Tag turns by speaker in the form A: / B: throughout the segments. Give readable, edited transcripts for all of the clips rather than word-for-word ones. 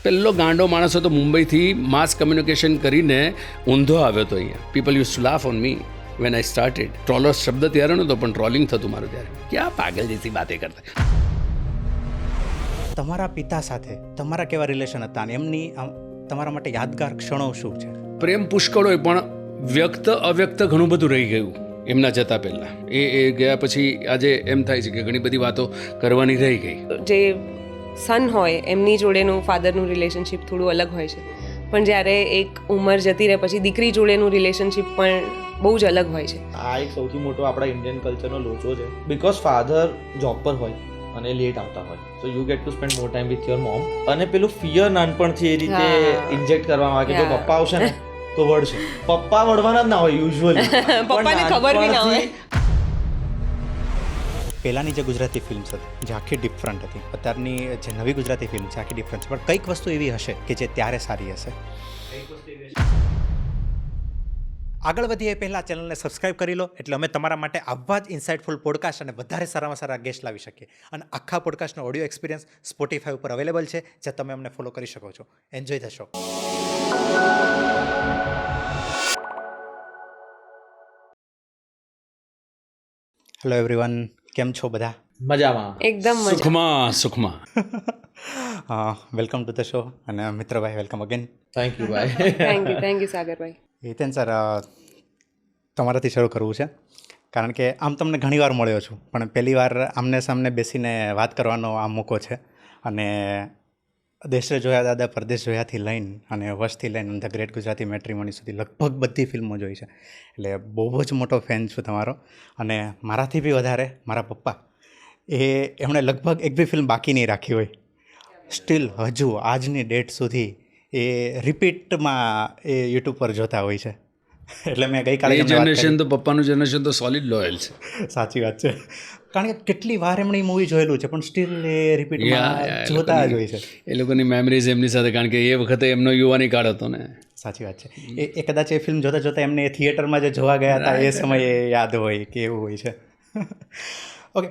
A: પહેલો ગાંડો માણસ હતો મુંબઈથી માસ કમ્યુનિકેશન કરીને ઊંધો આવ્યો હતો અહીંયા. People use to laugh on me when I started. Trawlers શબ્દ ત્યારે નહોતો પણ ટ્રોલિંગ થતું મારું ત્યારે. ક્યાં પાગલ જેસી બાતે કરતા.
B: તમારા પિતા સાથે તમારા કેવા રિલેશન હતા અને એમની તમારા માટે યાદગાર ક્ષણો શું છે?
A: પ્રેમ પુષ્કળ હોય પણ વ્યક્ત અવ્યક્ત ઘણું બધું રહી ગયું એમના જતા પહેલાં. એ ગયા પછી આજે એમ થાય છે કે ઘણી બધી વાતો કરવાની રહી ગઈ.
C: જે સન હોય એમની જોડેનું ફાધરનું રિલેશનશિપ થોડું અલગ હોય છે, પણ જ્યારે એક ઉંમર જતી રહે પછી દીકરી જોડેનું રિલેશનશિપ પણ બહુ જ અલગ હોય છે.
D: આ એક સૌથી મોટો આપણા ઇન્ડિયન કલ્ચરનો લોચો છે, બિકોઝ ફાધર જોબ પર હોય અને લેટ આવતા હોય, so you get two spend more time with your mom. અને પેલું ફિયર નાનપણથી એ રીતે ઇન્જેક્ટ કરવામાં આવે કે જો પપ્પા આવશે ને તો વળશે. પપ્પા વળવાના જ ના હોય યુઝ્યુઅલી,
C: પપ્પાને ખબર બી ના હોય.
B: પહેલાંની જે ગુજરાતી ફિલ્મ્સ હતી જે આખી ડિફરન્ટ હતી, અત્યારની જે નવી ગુજરાતી ફિલ્મ છે આખી ડિફરન્ટ છે, પણ કંઈક વસ્તુ એવી હશે કે જે ત્યારે સારી હશે. આગળ વધીએ પહેલાં ચેનલને સબસ્ક્રાઇબ કરી લો, એટલે અમે તમારા માટે આવા જ ઇન્સાઇટફુલ પોડકાસ્ટ અને વધારે સારામાં સારા ગેસ્ટ લાવી શકીએ. અને આખા પોડકાસ્ટનો ઓડિયો એક્સપિરિયન્સ સ્પોટીફાઈ ઉપર અવેલેબલ છે, જ્યાં તમે અમને ફોલો કરી શકો છો. Enjoy the show. Hello everyone, કેમ છો બધા?
D: મજામાં,
C: એકદમ મજા.
A: સુખમાં
B: વેલકમ ટુ ધ શો. અને મિત્રભાઈ, વેલકમ અગેન.
D: થેન્ક યુ ભાઈ.
C: થેન્ક યુ સાગરભાઈ.
B: હિતેન સર, તમારાથી શરૂ કરવું છે, કારણ કે આમ તમને ઘણીવાર મળ્યો છું, પણ પહેલી વાર આમને સામને બેસીને વાત કરવાનો આ મોકો છે. અને દેશે જોયા દાદા પરદેશ જોયાથી લઈને અને વશથી લઈને ધ ગ્રેટ ગુજરાતી મેટ્રીમોની સુધી લગભગ બધી ફિલ્મો જોઈ છે. એટલે બહુ જ મોટો ફેન છું તમારો. અને મારાથી બી વધારે મારા પપ્પા, એમણે લગભગ એક બી ફિલ્મ બાકી નહીં રાખી હોય. સ્ટીલ હજુ આજની ડેટ સુધી એ રિપીટમાં એ યુટ્યુબ પર જોતા હોય છે. એટલે મેં ગઈકાલે
A: જનરેશન તો પપ્પાનું જનરેશન તો સોલિડ લોયલ છે.
B: સાચી વાત છે, કારણ કે કેટલી વાર એમણે મૂવી જોયેલું છે પણ સ્ટીલ એ રિપીટમાં જોતા જ હોય છે.
A: એ લોકોની મેમરીઝ એમની સાથે, કારણ કે એ વખતે એમનો યુવાની કાળ હતો ને.
B: સાચી વાત છે. એ કદાચ એ ફિલ્મ જોતા જોતા એમને થિયેટરમાં જે જોવા ગયા હતા એ સમયે યાદ હોય કે એવું હોય છે. ઓકે,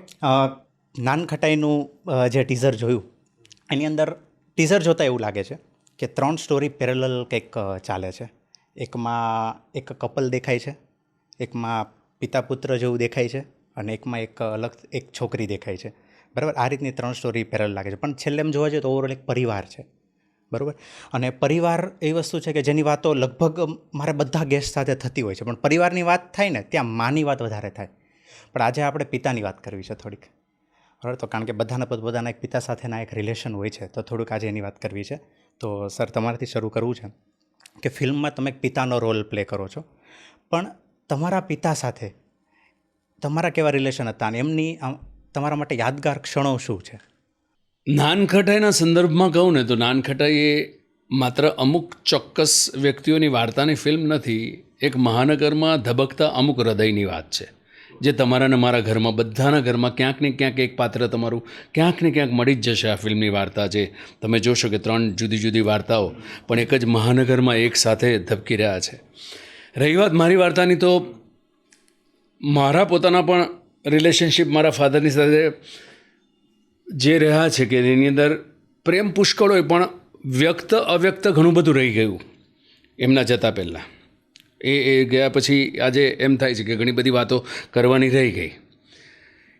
B: નાનખટાઈનું જે ટીઝર જોયું એની અંદર ટીઝર જોતાં એવું લાગે છે કે 3 સ્ટોરી પેરેલલ કંઈક ચાલે છે. એકમાં એક કપલ દેખાય છે, એકમાં પિતા પુત્ર જેવું દેખાય છે, અને એકમાં એક અલગ એક છોકરી દેખાય છે. બરાબર, આ રીતની 3 સ્ટોરી પેરેલલ લાગે છે. પણ છેલ્લે એમ જોવા જઈએ તો ઓવરઓલ એક પરિવાર છે. બરાબર, અને પરિવાર એ વસ્તુ છે કે જેની વાતો લગભગ મારે બધા ગેસ્ટ સાથે થતી હોય છે, પણ પરિવારની વાત થાય ને ત્યાં માની વાત વધારે થાય. પણ આજે આપણે પિતાની વાત કરવી છે થોડીક. બરાબર, તો કારણ કે બધાના પોતપોતાના એક પિતા સાથેના એક રિલેશન હોય છે, તો થોડુંક આજે એની વાત કરવી છે. તો સર, તમારાથી શરૂ કરવું છે કે ફિલ્મમાં તમે એક પિતાનો રોલ પ્લે કરો છો, પણ તમારા પિતા સાથે તમારા કેવા રિલેશન હતા અને એમની તમારા માટે યાદગાર ક્ષણો શું છે?
A: નાનખટાઈના સંદર્ભમાં કહું ને તો નાનખટાઈ એ માત્ર અમુક ચોક્કસ વ્યક્તિઓની વાર્તાની ફિલ્મ નથી. એક મહાનગરમાં ધબકતા અમુક હૃદયની વાત છે, જે તમારા ને મારા ઘરમાં, બધાના ઘરમાં ક્યાંક ને ક્યાંક એક પાત્ર તમારું ક્યાંક ને ક્યાંક મળી જ જશે. આ ફિલ્મની વાર્તા છે, તમે જોશો કે 3 જુદી જુદી વાર્તાઓ પણ એક જ મહાનગરમાં એક સાથે ધબકી રહ્યા છે. રહી વાત મારી વાર્તાની, તો મારા પોતાના પણ રિલેશનશિપ મારા ફાધરની સાથે જે રહ્યા છે કે એની અંદર પ્રેમ પુષ્કળ હોય પણ વ્યક્ત અવ્યક્ત ઘણું બધું રહી ગયું એમના જતા પહેલાં. એ ગયા પછી આજે એમ થાય છે કે ઘણી બધી વાતો કરવાની રહી ગઈ.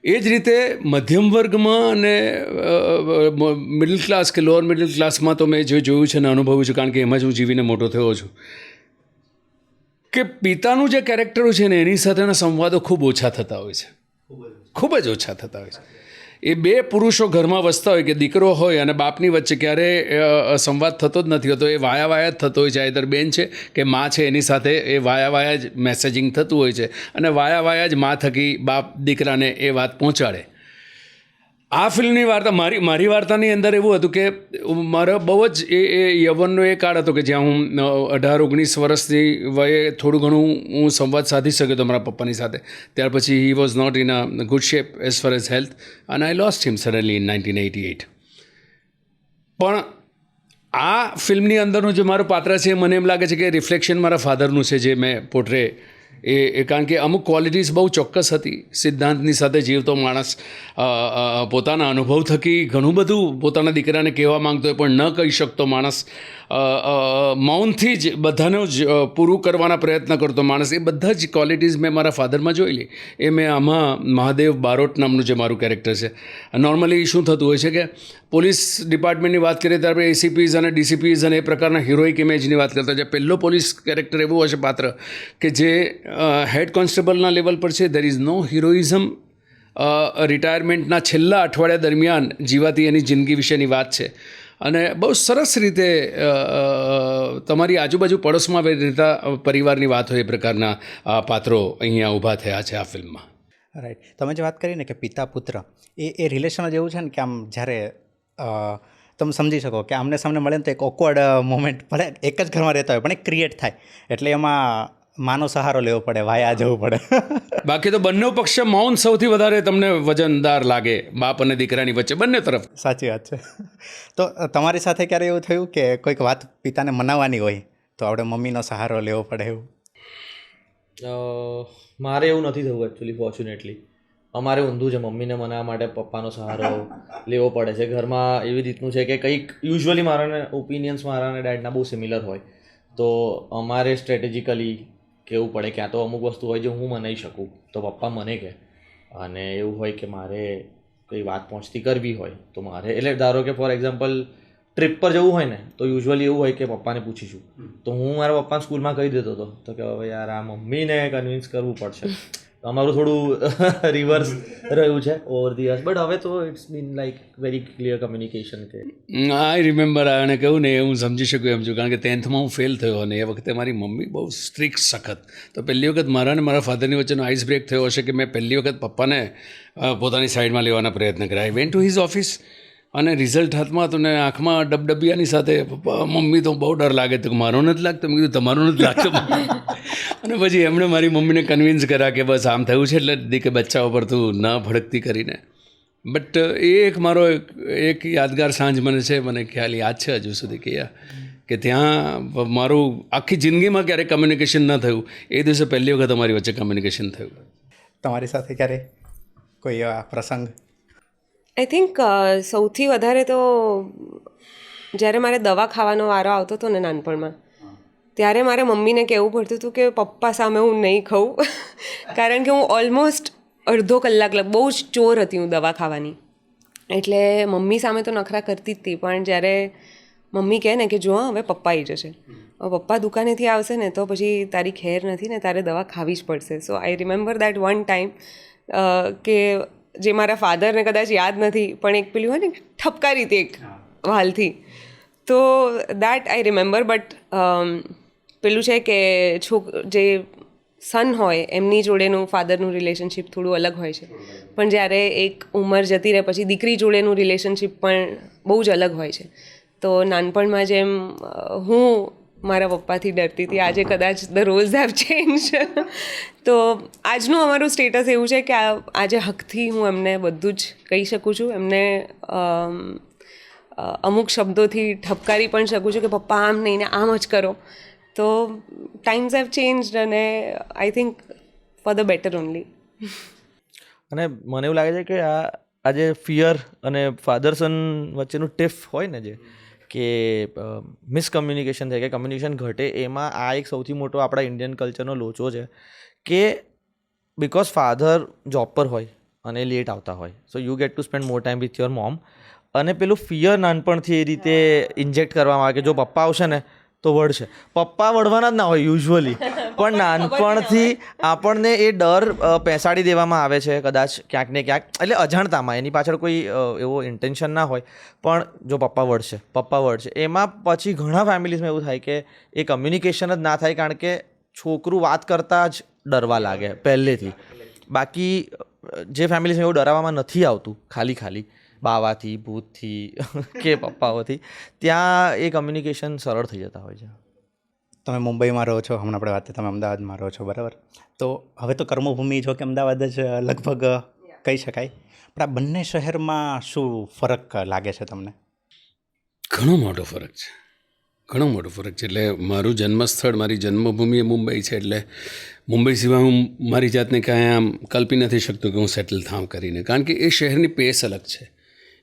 A: એ જ રીતે મધ્યમ વર્ગમાં અને મિડલ ક્લાસ કે લોઅર મિડલ ક્લાસમાં તો મેં જે જોયું છે ને અનુભવ્યું છે, કારણ કે એમાં જ હું જીવીને મોટો થયો છું, કે પિતાનું જે કેરેક્ટર છે ને એની સાથેના સંવાદો ખૂબ ઓછા થતા હોય છે. ખૂબ જ ઓછા થતા હોય છે. એ 2 પુરુષો ઘરમાં વસતા હોય કે દીકરો હોય અને બાપની વચ્ચે ક્યારેય સંવાદ થતો જ નથી હોતો. એ વાયા જ થતો હોય છે. આઈધર બેન છે કે મા છે એની સાથે એ વાયા જ મેસેજિંગ થતું હોય છે, અને વાયા જ મા થકી બાપ દીકરાને એ વાત પહોંચાડે. આ ફિલ્મની વાર્તા મારી વાર્તાની અંદર એવું હતું કે મારા બહુ જ એ યૌવનનો એ કાળ હતો કે જ્યાં હું 18-19 વર્ષની વયે થોડું ઘણું હું સંવાદ સાધી શક્યો હતો મારા પપ્પાની સાથે. ત્યાર પછી he was not in a good shape as far as health, અને I lost him suddenly in 1988. પણ આ ફિલ્મની અંદરનું જે મારું પાત્ર છે મને એમ લાગે છે કે રિફ્લેક્શન મારા ફાધરનું છે, જે મેં પોર્ટ્રે એ કારણ કે અમુક ક્વોલિટીઝ બહુ ચોક્કસ હતી. સિદ્ધાંતની સાથે જીવતો માણસ પોતાના અનુભવ થકી ઘણું બધું પોતાના દીકરાને કહેવા માંગતો હોય પણ ન કહી શકતો માણસ, મૌનથી જ બધાને જ પૂરું કરવાના પ્રયત્ન કરતો માણસ, એ બધા જ ક્વોલિટીઝ મેં મારા ફાધરમાં જોયેલી. એ મેં આમાં મહાદેવ બારોટ નામનું જે મારું કેરેક્ટર છે, નોર્મલી શું થતું હોય છે કે પોલીસ ડિપાર્ટમેન્ટની વાત કરીએ ત્યારે આપણે એસીપીઝ અને ડીસીપીઝ અને એ પ્રકારના હિરોઇક ઇમેજની વાત કરતા હોય. પહેલો પોલીસ કેરેક્ટર એવું હશે પાત્ર કે જે હેડ કોન્સ્ટેબલના લેવલ પર છે. દેર ઇઝ નો હિરોઇઝમ. રિટાયરમેન્ટના છેલ્લા અઠવાડિયા દરમિયાન જીવાતી એની જિંદગી વિશેની વાત છે અને બહુ સરસ રીતે તમારી આજુબાજુ પડોશમાં રહેતા પરિવારની વાત હોય એ પ્રકારના પાત્રો અહીંયા ઊભા થયા છે આ ફિલ્મમાં.
B: રાઈટ. તમે જે વાત કરી ને કે પિતા પુત્ર, એ રિલેશન જ એવું છે ને કે આમ જ્યારે તમે સમજી શકો કે આમને સામને મળે ને તો એક ઓકવર્ડ મોમેન્ટ ભલે એક જ ઘરમાં રહેતા હોય પણ એક ક્રિએટ થાય, એટલે એમાં માનો સહારો લેવો પડે, વાયા જવું પડે.
A: બાકી તો બંને પક્ષે મૌન સૌથી વધારે તમને વજનદાર લાગે, બાપ અને દીકરાની વચ્ચે બંને તરફ.
B: સાચી વાત છે. તો તમારી સાથે ક્યારે એવું થયું કે કોઈક વાત પિતાને મનાવવાની હોય તો આપણે મમ્મીનો સહારો લેવો પડે એવું?
D: મારે એવું નથી થયું એકચ્યુઅલી, ફોર્ચ્યુનેટલી. અમારે ઊંધું છે, મમ્મીને મનાવવા માટે પપ્પાનો સહારો લેવો પડે છે. ઘરમાં એવી રીતનું છે કે કંઈક યુઝ્યુઅલી મારાને ઓપિનિયન્સ મારા અને ડેડના બહુ સિમિલર હોય, તો અમારે સ્ટ્રેટેજિકલી કહેવું પડે કે આ તો અમુક વસ્તુ હોય જે હું મનાવી શકું તો પપ્પા મને કહે, અને એવું હોય કે મારે કંઈ વાત પહોંચતી કરવી હોય તો મારે, એટલે ધારો કે ફોર એક્ઝામ્પલ ટ્રીપ પર જવું હોય ને તો યુઝ્યુઅલી એવું હોય કે પપ્પાને પૂછીશું, તો હું મારા પપ્પાને સ્કૂલમાં કહી દેતો હતો તો કે હવે યાર આ મમ્મીને કન્વિન્સ કરવું પડશે. અમારું થોડું રિવર્સ રહ્યું છે ઓવર ધી યર્સ, બટ હવે તો it's been like very clear communication. કે
A: આઈ રિમેમ્બર આને કહ્યું ને હું સમજી શકું એમ છું, કારણ કે 10th હું ફેલ થયો અને એ વખતે મારી મમ્મી બહુ સ્ટ્રિક્ટ સખત. તો પહેલી વખત મારા અને મારા ફાધરની વચ્ચેનો આઈસ બ્રેક થયો હશે કે મેં પહેલી વખત પપ્પાને પોતાની સાઈડમાં લેવાના પ્રયત્ન કર્યા. I went to his office અને રિઝલ્ટ હાથમાં હતું ને આંખમાં ડબડબિયાની સાથે પપ્પા મમ્મી તો બહુ ડર લાગે તો મારો નથી લાગતો. મેં કીધું તમારો નથી લાગતો. અને પછી એમણે મારી મમ્મીને કન્વિન્સ કર્યા કે બસ આમ થયું છે એટલે દીકે બચ્ચાઓ પર તું ન ભડકતી કરીને. બટ એ એક મારો એક યાદગાર સાંજ મને છે, મને ખ્યાલ યાદ છે હજુ સુધી કે ત્યાં મારું આખી જિંદગીમાં ક્યારેય કમ્યુનિકેશન ન થયું, એ દિવસે પહેલી વખત અમારી વચ્ચે કમ્યુનિકેશન થયું.
B: તમારી સાથે ક્યારે કોઈ એવા પ્રસંગ?
C: આઈ થિંક સૌથી વધારે તો જ્યારે મારે દવા ખાવાનો વારો આવતો હતો ને નાનપણમાં, ત્યારે મારે મમ્મીને કહેવું પડતું હતું કે પપ્પા સામે હું નહીં ખાઉં, કારણ કે હું ઓલમોસ્ટ અડધો કલાક બહુ જ ચોર હતી હું દવા ખાવાની. એટલે મમ્મી સામે તો નખરા કરતી જ હતી, પણ જ્યારે મમ્મી કહે ને કે જો હવે પપ્પા આવી જશે, હવે પપ્પા દુકાનેથી આવશે ને તો પછી તારી ખેર નથી ને તારે દવા ખાવી જ પડશે. So I remember that one time કે જે મારા ફાધરને કદાચ યાદ નથી પણ એક પેલું હોય ને ઠપકારી હતી એક વાલથી, તો દેટ આઈ રિમેમ્બર. બટ પેલું છે કે જે સન હોય એમની જોડેનું ફાધરનું રિલેશનશિપ થોડું અલગ હોય છે, પણ જ્યારે એક ઉંમર જતી રહે પછી દીકરી જોડેનું રિલેશનશિપ પણ બહુ જ અલગ હોય છે. તો નાનપણમાં જેમ હું મારા પપ્પાથી ડરતી હતી, આજે કદાચ ધ રોલ્સ હેવ ચેન્જ. તો આજનું અમારું સ્ટેટસ એવું છે કે આજે હકથી હું એમને બધું જ કહી શકું છું, એમને અમુક શબ્દોથી ઠપકારી પણ શકું છું કે પપ્પા આમ નહીં ને આમ જ કરો. તો ટાઈમ્સ હેવ ચેન્જડ અને I think for the better only.
D: અને મને એવું લાગે છે કે આ જે ફિયર અને ફાધર સન વચ્ચેનું ટિફ હોય ને, જે કે મિસકમ્યુનિકેશન થાય કે કમ્યુનિકેશન ઘટે, એમાં આ એક સૌથી મોટો આપણા ઇન્ડિયન કલ્ચરનો લોચો છે કે બિકોઝ ફાધર જોબ પર હોય અને લેટ આવતા હોય, so you get two spend more time with your mom. અને પેલું ફિયર નાનપણથી એ રીતે ઇન્જેક્ટ કરવામાં આવે કે જો પપ્પા આવશે ને તો વળશે. પપ્પા વળવાના જ ના હોય યુઝ્યુઅલી, પણ નાનપણથી આપણને એ ડર પેસાડી દેવામાં આવે છે કદાચ ક્યાંક ને ક્યાંક, એટલે અજાણતામાં, એની પાછળ કોઈ એવો ઇન્ટેન્શન ના હોય, પણ જો પપ્પા વળશે. એમાં પછી ઘણા ફેમિલીઝમાં એવું થાય કે એ કમ્યુનિકેશન જ ના થાય, કારણ કે છોકરું વાત કરતાં જ ડરવા લાગે પહેલેથી. બાકી જે ફેમિલીઝમાં એવું ડરાવવામાં નથી આવતું, ખાલી બાવાથી, ભૂતથી કે પપ્પાઓથી, ત્યાં એ કમ્યુનિકેશન સરળ થઈ જતા હોય છે.
B: તમે મુંબઈમાં રહો છો, હમણાં આપણે વાત તમે અમદાવાદમાં રહો છો, બરાબર? તો હવે તો કર્મભૂમિ જો કે અમદાવાદ જ લગભગ કહી શકાય, પણ આ બંને શહેરમાં શું ફરક લાગે છે તમને?
A: ઘણો મોટો ફરક છે. ઘણો મોટો ફરક છે. એટલે મારું જન્મસ્થળ, મારી જન્મભૂમિ એ મુંબઈ છે. એટલે મુંબઈ સિવાય હું મારી જાતને કાંઈ આમ કલ્પી નથી શકતો કે હું સેટલ થાઉં કરીને. કારણ કે એ શહેરની પેસ અલગ છે,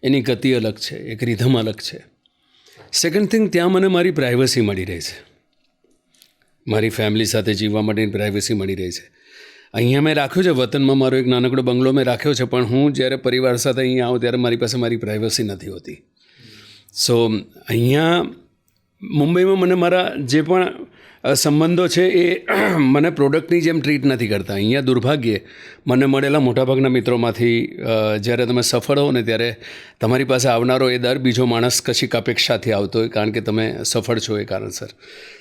A: એની ગતિ અલગ છે, એક રિધમ અલગ છે. સેકન્ડ થિંગ, ત્યાં મને મારી પ્રાઇવસી મળી રહી છે, મારી ફેમિલી સાથે જીવવા માટેની પ્રાઇવસી મળી રહી છે. અહીંયા મેં રાખ્યું છે, વતનમાં મારો એક નાનકડો બંગલો મેં રાખ્યો છે, પણ હું જ્યારે પરિવાર સાથે અહીંયા આવું ત્યારે મારી પાસે મારી પ્રાઇવસી નથી હોતી. સો અહીંયા મુંબઈમાં મને મારા જે પણ સંબંધો છે એ મને પ્રોડક્ટની જેમ ટ્રીટ નથી કરતા. અહીંયા દુર્ભાગ્યે મને મળેલા મોટાભાગના મિત્રોમાંથી જ્યારે તમે સફળ હો ને ત્યારે તમારી પાસે આવનારો એ દર બીજો માણસ કશીક અપેક્ષાથી આવતો હોય, કારણ કે તમે સફળ છો એ કારણસર.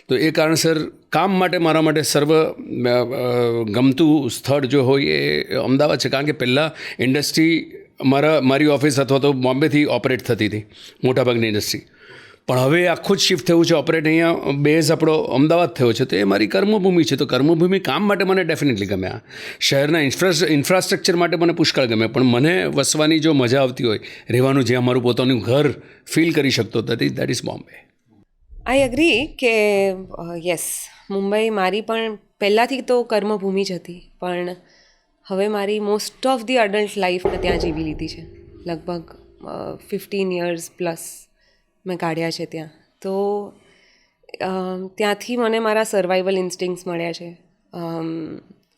A: તો એ કારણસર કામ માટે મારા માટે સર્વ ગમતું સ્થળ જો હોય એ અમદાવાદ છે. કારણ કે પહેલાં ઇન્ડસ્ટ્રી મારી ઓફિસ અથવા તો બોમ્બેથી ઓપરેટ થતી હતી મોટાભાગની ઇન્ડસ્ટ્રી, પણ હવે આખું જ શિફ્ટ થયું છે, ઓપરેટ અહીંયા બેઝ આપણો અમદાવાદ થયો છે. તો એ મારી કર્મભૂમિ છે. તો કર્મભૂમિ કામ માટે મને ડેફિનેટલી ગમે. આ શહેરના ઇન્ફ્રાસ્ટ્રક્ચર માટે મને પુષ્કળ ગમે, પણ મને વસવાની જો મજા આવતી હોય, રહેવાનું જ્યાં મારું પોતાનું ઘર ફીલ કરી શકતો, that is Bombay.
C: I agree કે યસ, મુંબઈ મારી પણ પહેલાંથી તો કર્મભૂમિ જ હતી, પણ હવે મારી most of the adult life મેં ત્યાં જીવી લીધી છે. લગભગ 15 years પ્લસ મેં કાઢ્યા છે ત્યાં. તો ત્યાંથી મને મારા સર્વાઈવલ ઇન્સ્ટિંક્ટ્સ મળ્યા છે.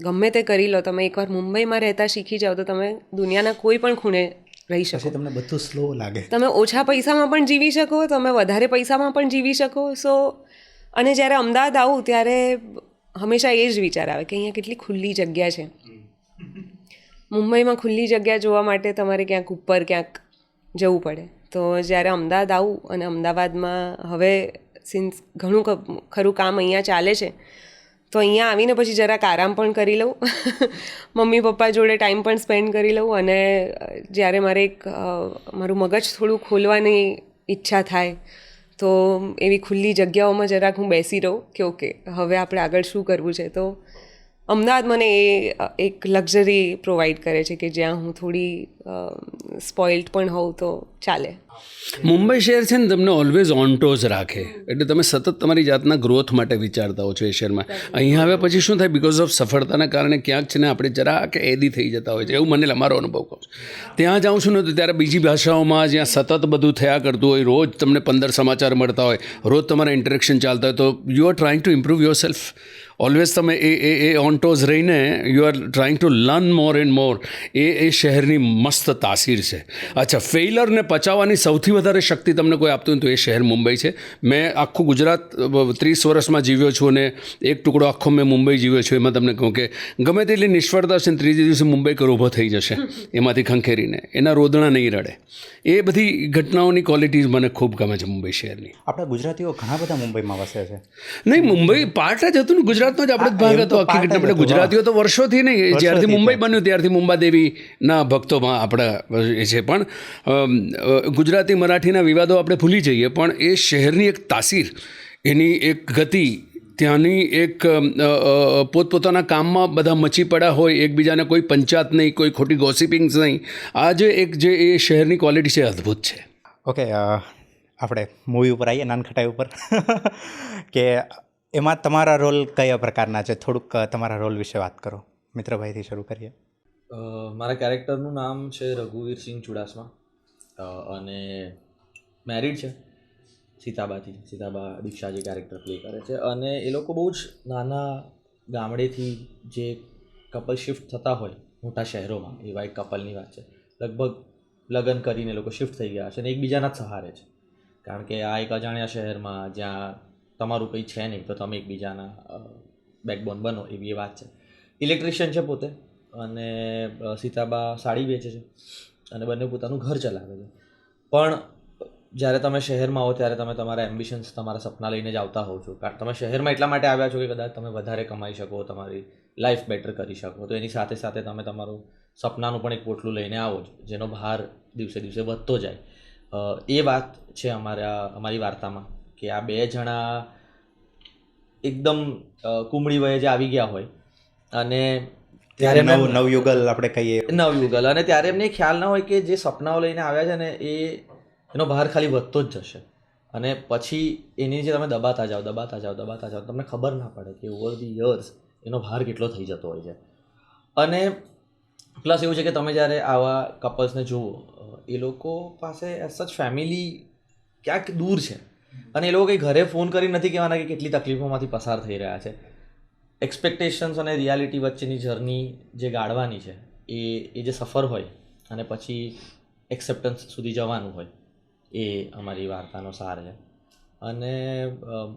C: ગમે તે કરી લો, તમે એકવાર મુંબઈમાં રહેતા શીખી જાઓ તો તમે દુનિયાના કોઈ પણ ખૂણે રહી શકો.
B: તમને બધું સ્લો લાગે.
C: તમે ઓછા પૈસામાં પણ જીવી શકો, તમે વધારે પૈસામાં પણ જીવી શકો. સો અને જ્યારે અમદાવાદ આવું ત્યારે હંમેશા એ જ વિચાર આવે કે અહીંયા કેટલી ખુલ્લી જગ્યા છે. મુંબઈમાં ખુલ્લી જગ્યા જોવા માટે તમારે ક્યાંક ઉપર ક્યાંક જવું પડે. તો જ્યારે અમદાવાદ આવું, અને અમદાવાદમાં હવે સિન્સ ઘણું ખરું કામ અહીંયા ચાલે છે, તો અહીંયા આવીને પછી જરાક આરામ પણ કરી લઉં, મમ્મી પપ્પા જોડે ટાઈમ પણ સ્પેન્ડ કરી લઉં, અને જ્યારે મારે મારું મગજ થોડું ખોલવાની ઈચ્છા થાય તો એવી ખુલ્લી જગ્યાઓમાં જરાક હું બેસી રહું કે ઓકે હવે આપણે આગળ શું કરવું છે. તો અમદાવાદ મને એ એક લક્ઝરી પ્રોવાઈડ કરે છે કે જ્યાં હું થોડી સ્પોઇલ્ડ પણ હોઉં તો ચાલે.
A: મુંબઈ શહેર છે ને તમને ઓલવેઝ ઓન ટોઝ રાખે, એટલે તમે સતત તમારી જાતના ગ્રોથ માટે વિચારતા હો છો એ શહેરમાં. અહીંયા હવે પછી શું થાય, બિકોઝ ઓફ સફળતાના કારણે ક્યાંક છે ને આપણે જરાક એદી થઈ જતા હોય છે, એવું મને મારો અનુભવ કહું છું. ત્યાં જાઉં છું ને તો ત્યારે બીજી ભાષાઓમાં જ્યાં સતત બધું થયા કરતું હોય, રોજ તમને 15 સમાચાર મળતા હોય, રોજ તમારા ઇન્ટરેક્શન ચાલતા હોય, તો you are trying to improve yourself. Always તમે એ ઓન ટોઝ રહીને you are trying to learn more and more. એ શહેરની મસ્ત તાસીર છે. અચ્છા, ફેઇલરને પચાવવાની સૌથી વધારે શક્તિ તમને કોઈ આપતું હોય તો એ શહેર મુંબઈ છે. મેં આખું ગુજરાત 30 વર્ષમાં જીવ્યો છું અને એક ટુકડો આખો મેં મુંબઈ જીવ્યો છું. એમાં તમને કહું કે ગમે તેટલી નિષ્ફળતા છે ને ત્રીજે દિવસે મુંબઈકર ઊભો થઈ જશે એમાંથી ખંખેરીને, એના રોદણા નહીં રડે. એ બધી ઘટનાઓની ક્વોલિટીઝ મને ખૂબ ગમે છે મુંબઈ શહેરની.
B: આપણા ગુજરાતીઓ ઘણા બધા મુંબઈમાં વસે છે.
A: નહીં, મુંબઈ પાર્ટ જ હતું ને, ગુજરાતનો જ આપણે જ ભાગ હતો. આખી ઘટના આપણે ગુજરાતીઓ તો વર્ષોથી નહીં, જ્યારથી મુંબઈ બન્યું ત્યારથી મુંબાદેવીના ભક્તોમાં આપણા એ છે. પણ ગુજરાતી મરાઠીના વિવાદો આપણે ભૂલી જઈએ, પણ એ શહેરની એક તાસીર, એની એક ગતિ, ત્યાંની એક પોતપોતાના કામમાં બધા મચી પડ્યા હોય, એકબીજાને કોઈ પંચાયત નહીં, કોઈ ખોટી ગોસિપિંગ્સ નહીં. આ જે એ શહેરની ક્વોલિટી છે અદ્ભુત છે.
B: ઓકે, આપણે મૂવી ઉપર આવીએ, નાનખટાઈ ઉપર. કે એમાં તમારા રોલ કયા પ્રકારના છે? થોડુંક તમારા રોલ વિશે વાત કરો. મિત્રભાઈથી શરૂ કરીએ.
D: મારા કેરેક્ટરનું નામ છે રઘુવીરસિંહ ચુડાસમા, અને મેરિડ છે સીતાબાથી. સીતાબા દીક્ષા જે કેરેક્ટર પ્લે કરે છે, અને એ લોકો બહુ જ નાના ગામડેથી જે કપલ શિફ્ટ થતા હોય મોટા શહેરોમાં, એવા એક કપલની વાત છે. લગભગ લગ્ન કરીને લોકો શિફ્ટ થઈ ગયા છે અને એકબીજાના જ સહારે છે. કારણ કે આ એક અજાણ્યા શહેરમાં જ્યાં તમારું કંઈ છે નહીં, તો તમે એકબીજાના બેકબોન બનો, એવી એ વાત છે. ઇલેક્ટ્રિશિયન છે પોતે, અને સીતાબા સાડી વેચે છે, અને બંને પોતાનું ઘર ચલાવે છે. પણ જ્યારે તમે શહેરમાં આવો ત્યારે તમે તમારા એમ્બિશન્સ, તમારા સપના લઈને જ આવતા હોવ છો. કારણ તમે શહેરમાં એટલા માટે આવ્યા છો કે કદાચ તમે વધારે કમાઈ શકો, તમારી લાઈફ બેટર કરી શકો. તો એની સાથે સાથે તમે તમારું સપનાનું પણ એક પોટલું લઈને આવો છો, જેનો ભાર દિવસે દિવસે વધતો જાય. એ વાત છે અમારી વાર્તામાં, કે આ બે જણા એકદમ કુમળી વયે જે આવી ગયા હોય, અને ત્યારે
B: નવયુગલ આપણે કહીએ,
D: નવયુગલ, અને ત્યારે એમને ખ્યાલ ના હોય કે જે સપનાઓ લઈને આવ્યા છે ને એનો ભાર ખાલી વધતો જ જશે. અને પછી એની જે તમે દબાતા જાઓ તમને ખબર ના પડે કે ઓવર ધી યર્સ એનો ભાર કેટલો થઈ જતો હોય છે. અને પ્લસ એવું છે કે તમે જ્યારે આવા કપલ્સને જુઓ, એ લોકો પાસે સચ ફેમિલી ક્યાંક દૂર છે અને એ લોકો કંઈ ઘરે ફોન કરી નથી કહેવાના કે કેટલી તકલીફોમાંથી પસાર થઈ રહ્યા છે. એક્સપેક્ટેશન્સ અને રિયાલિટી વચ્ચેની જર્ની જે ગાળવાની છે એ જે સફર હોય અને પછી એક્સેપ્ટન્સ સુધી જવાનું હોય, એ અમારી વાર્તાનો સાર છે. અને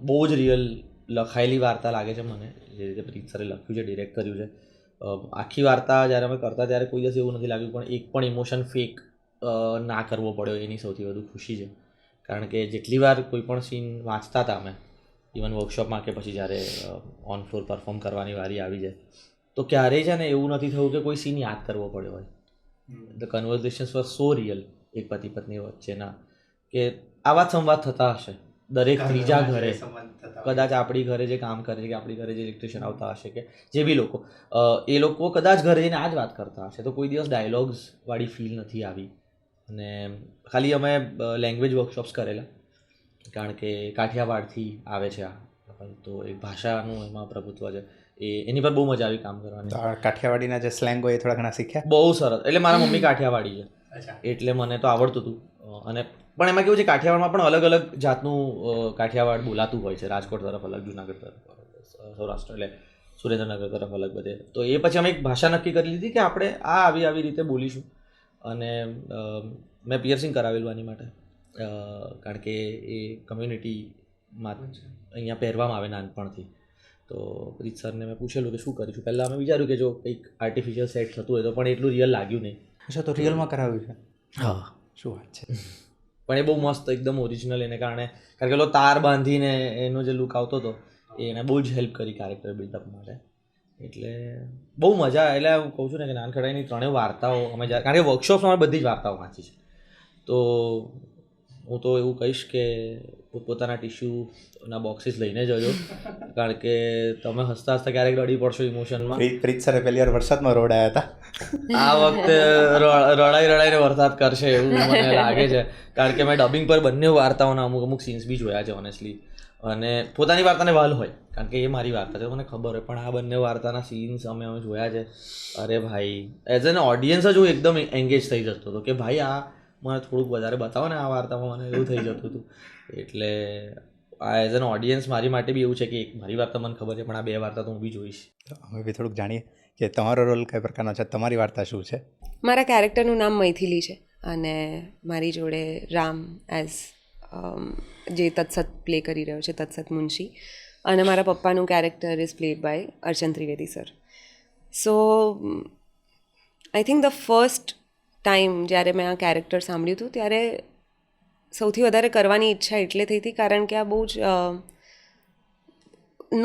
D: બહુ જ રિયલ લખાયેલી વાર્તા લાગે છે મને, જે રીતે પ્રીત સરે લખ્યું છે, ડિરેક્ટ કર્યું છે. આખી વાર્તા જ્યારે અમે કરતા ત્યારે કોઈ દિવસ એવું નથી લાગ્યું પણ એક પણ ઇમોશન ફેક ના કરવો પડ્યો, એની સૌથી વધુ ખુશી છે. કારણ કે જેટલી વાર કોઈ પણ સીન વાંચતા હતા અમે, ઇવન વર્કશોપમાં કે પછી જ્યારે ઓન ફ્લોર પરફોર્મ કરવાની વારી આવી જાય, તો ક્યારેય છે ને એવું નથી થયું કે કોઈ સીન યાદ કરવો પડ્યો હોય. The conversations var so real એક પતિ પત્ની વચ્ચેના, કે આવા જ સંવાદ થતા હશે દરેક ત્રીજા ઘરે, કદાચ આપણી ઘરે જે કામ કરે છે કે આપણી ઘરે જે ઇલેક્ટ્રિશિયન આવતા હશે કે જે બી લોકો, એ લોકો કદાચ ઘરે જઈને આ જ વાત કરતા હશે. તો કોઈ દિવસ ડાયલોગ્સ વાળી ફીલ નથી આવી. અને ખાલી અમે લેંગ્વેજ વર્કશોપ્સ કરેલા, કારણ કે કાઠિયાવાડથી આવે છે આ, તો એક ભાષાનું એમાં પ્રભુત્વ છે, એની પર બહુ મજા આવી કામ કરવાની.
B: તો આ કાઠિયાવાડીના જે સ્લેંગ હોય એ થોડા ઘણા શીખ્યા?
D: બહુ સરસ. એટલે મારા મમ્મી કાઠિયાવાડી છે, એટલે મને તો આવડતું હતું. અને પણ એમાં કેવું છે, કાઠિયાવાડમાં પણ અલગ અલગ જાતનું કાઠિયાવાડ બોલાતું હોય છે. રાજકોટ તરફ અલગ, જુનાગઢ તરફ, સૌરાષ્ટ્ર એટલે સુરેન્દ્રનગર તરફ અલગ બધે. તો એ પછી અમે એક ભાષા નક્કી કરી લીધી કે આપણે આ આવી રીતે બોલીશું. અને મેં પિયર્સિંગ કરાવેલું આની માટે, કારણ કે એ કમ્યુનિટીમાં અહીંયા પહેરવામાં આવે નાનપણથી. તો પ્રીત સરને મેં પૂછેલું કે શું કરીશું. પહેલાં અમે વિચાર્યું કે જો કંઈક આર્ટિફિશિયલ સેટ થતું હોય તો, પણ એટલું રિયલ લાગ્યું નહીં.
B: અચ્છા, તો રિયલમાં કરાવ્યું છે?
D: હા,
B: શું વાત છે.
D: પણ એ બહુ મસ્ત, એકદમ ઓરિજિનલ, એને કારણે કારણ કે પેલો તાર બાંધીને એનો જે લુક આવતો હતો એ એને બહુ જ હેલ્પ કરી કેરેક્ટર બિલ્ડઅપ માટે. એટલે બહુ મજા. એટલે હું કહું છું ને કે નાનખટાઈની ત્રણેય વાર્તાઓ અમે જ્યારે, કારણ કે વર્કશોપમાં અમે બધી જ વાર્તાઓ વાંચી છે, તો હું તો એવું કહીશ કે પોતાના ટિશ્યુના બોક્સીસ લઈને જજો, કારણ કે તમે હસતા હસતા ક્યારેક રડી પડશો ઇમોશનમાં.
B: પ્રીત સરે પહેલી વાર વરસાદમાં રોડાયા હતા.
D: આ વખતે રડાઈને વરસાદ કરશે એવું મને લાગે છે, કારણ કે મેં ડબિંગ પર બંને વાર્તાઓના અમુક સીન્સ બી જોયા છે ઓનેસ્ટલી. અને પોતાની વાર્તાને વાલ હોય, કારણ કે એ મારી વાર્તા છે, મને ખબર હોય, પણ આ બંને વાર્તાના સીન્સ અમે જોયા છે. અરે ભાઈ, એઝ એન ઓડિયન્સ જ હું એકદમ એન્ગેજ થઈ જતો હતો કે ભાઈ આ મને થોડુંક વધારે બતાવો ને આ વાર્તામાં, મને એવું થઈ જતું હતું. એટલે આ એઝ એન ઓડિયન્સ મારી માટે બી એવું છે કે મારી વાર્તા મને ખબર છે, પણ આ બે વાર્તા તો હું બી જોઈશ.
B: અમે બી થોડુંક જાણીએ કે તમારો રોલ કઈ પ્રકારનો છે, તમારી વાર્તા શું છે?
C: મારા કેરેક્ટરનું નામ મૈથિલી છે અને મારી જોડે રામ એઝ જે તત્સત પ્લે કરી રહ્યો છે, તત્સત મુનશી, અને મારા પપ્પાનું કેરેક્ટર ઇઝ પ્લેડ બાય અર્ચન Trivedi sir. So I think the first time જ્યારે મેં આ કેરેક્ટર સાંભળ્યું હતું ત્યારે સૌથી વધારે કરવાની ઈચ્છા એટલે થઈ હતી કારણ કે આ બહુ જ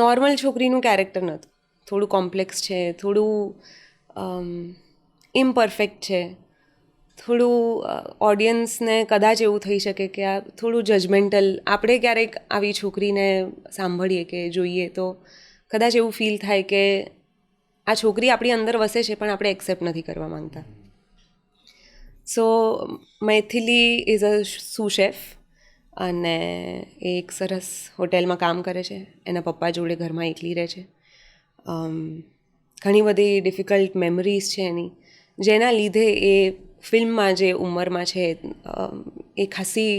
C: નોર્મલ છોકરીનું કેરેક્ટર નહોતું. થોડું કોમ્પ્લેક્સ છે, થોડું ઇમ્પરફેક્ટ છે, થોડું ઓડિયન્સને કદાચ એવું થઈ શકે કે આ થોડું જજમેન્ટલ. આપણે ક્યારેક આવી છોકરીને સાંભળીએ કે જોઈએ તો કદાચ એવું ફીલ થાય કે આ છોકરી આપણી અંદર વસે છે પણ આપણે એક્સેપ્ટ નથી કરવા માંગતા. સો મૈથિલી ઇઝ અ સૂશેફ અને એ એક સરસ હોટેલમાં કામ કરે છે. એના પપ્પા જોડે ઘરમાં એકલી રહે છે. ઘણી બધી ડિફિકલ્ટ મેમરીઝ છે એની, જેના લીધે એ ફિલ્મમાં જે ઉંમરમાં છે એ ખાસી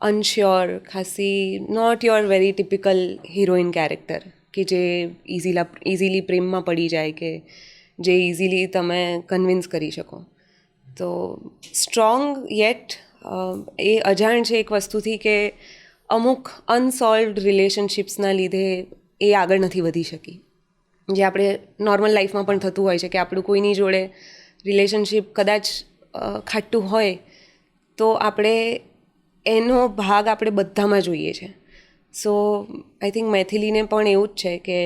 C: અનશ્યોર, ખાસી not your very typical heroine character કે જે ઇઝીલી પ્રેમમાં પડી જાય કે જે ઇઝીલી તમે કન્વિન્સ કરી શકો. તો સ્ટ્રોંગ યેટ એ અજાણ છે એક વસ્તુથી કે અમુક અનસોલ્વડ રિલેશનશિપ્સના લીધે એ આગળ નથી વધી શકી, જે આપણે નોર્મલ લાઈફમાં પણ થતું હોય છે કે આપણું કોઈની જોડે રિલેશનશિપ કદાચ ખાટું હોય તો આપણે એનો ભાગ આપણે બધામાં જોઈએ છે. સો આઈ થિંક મૈથિલીને પણ એવું જ છે કે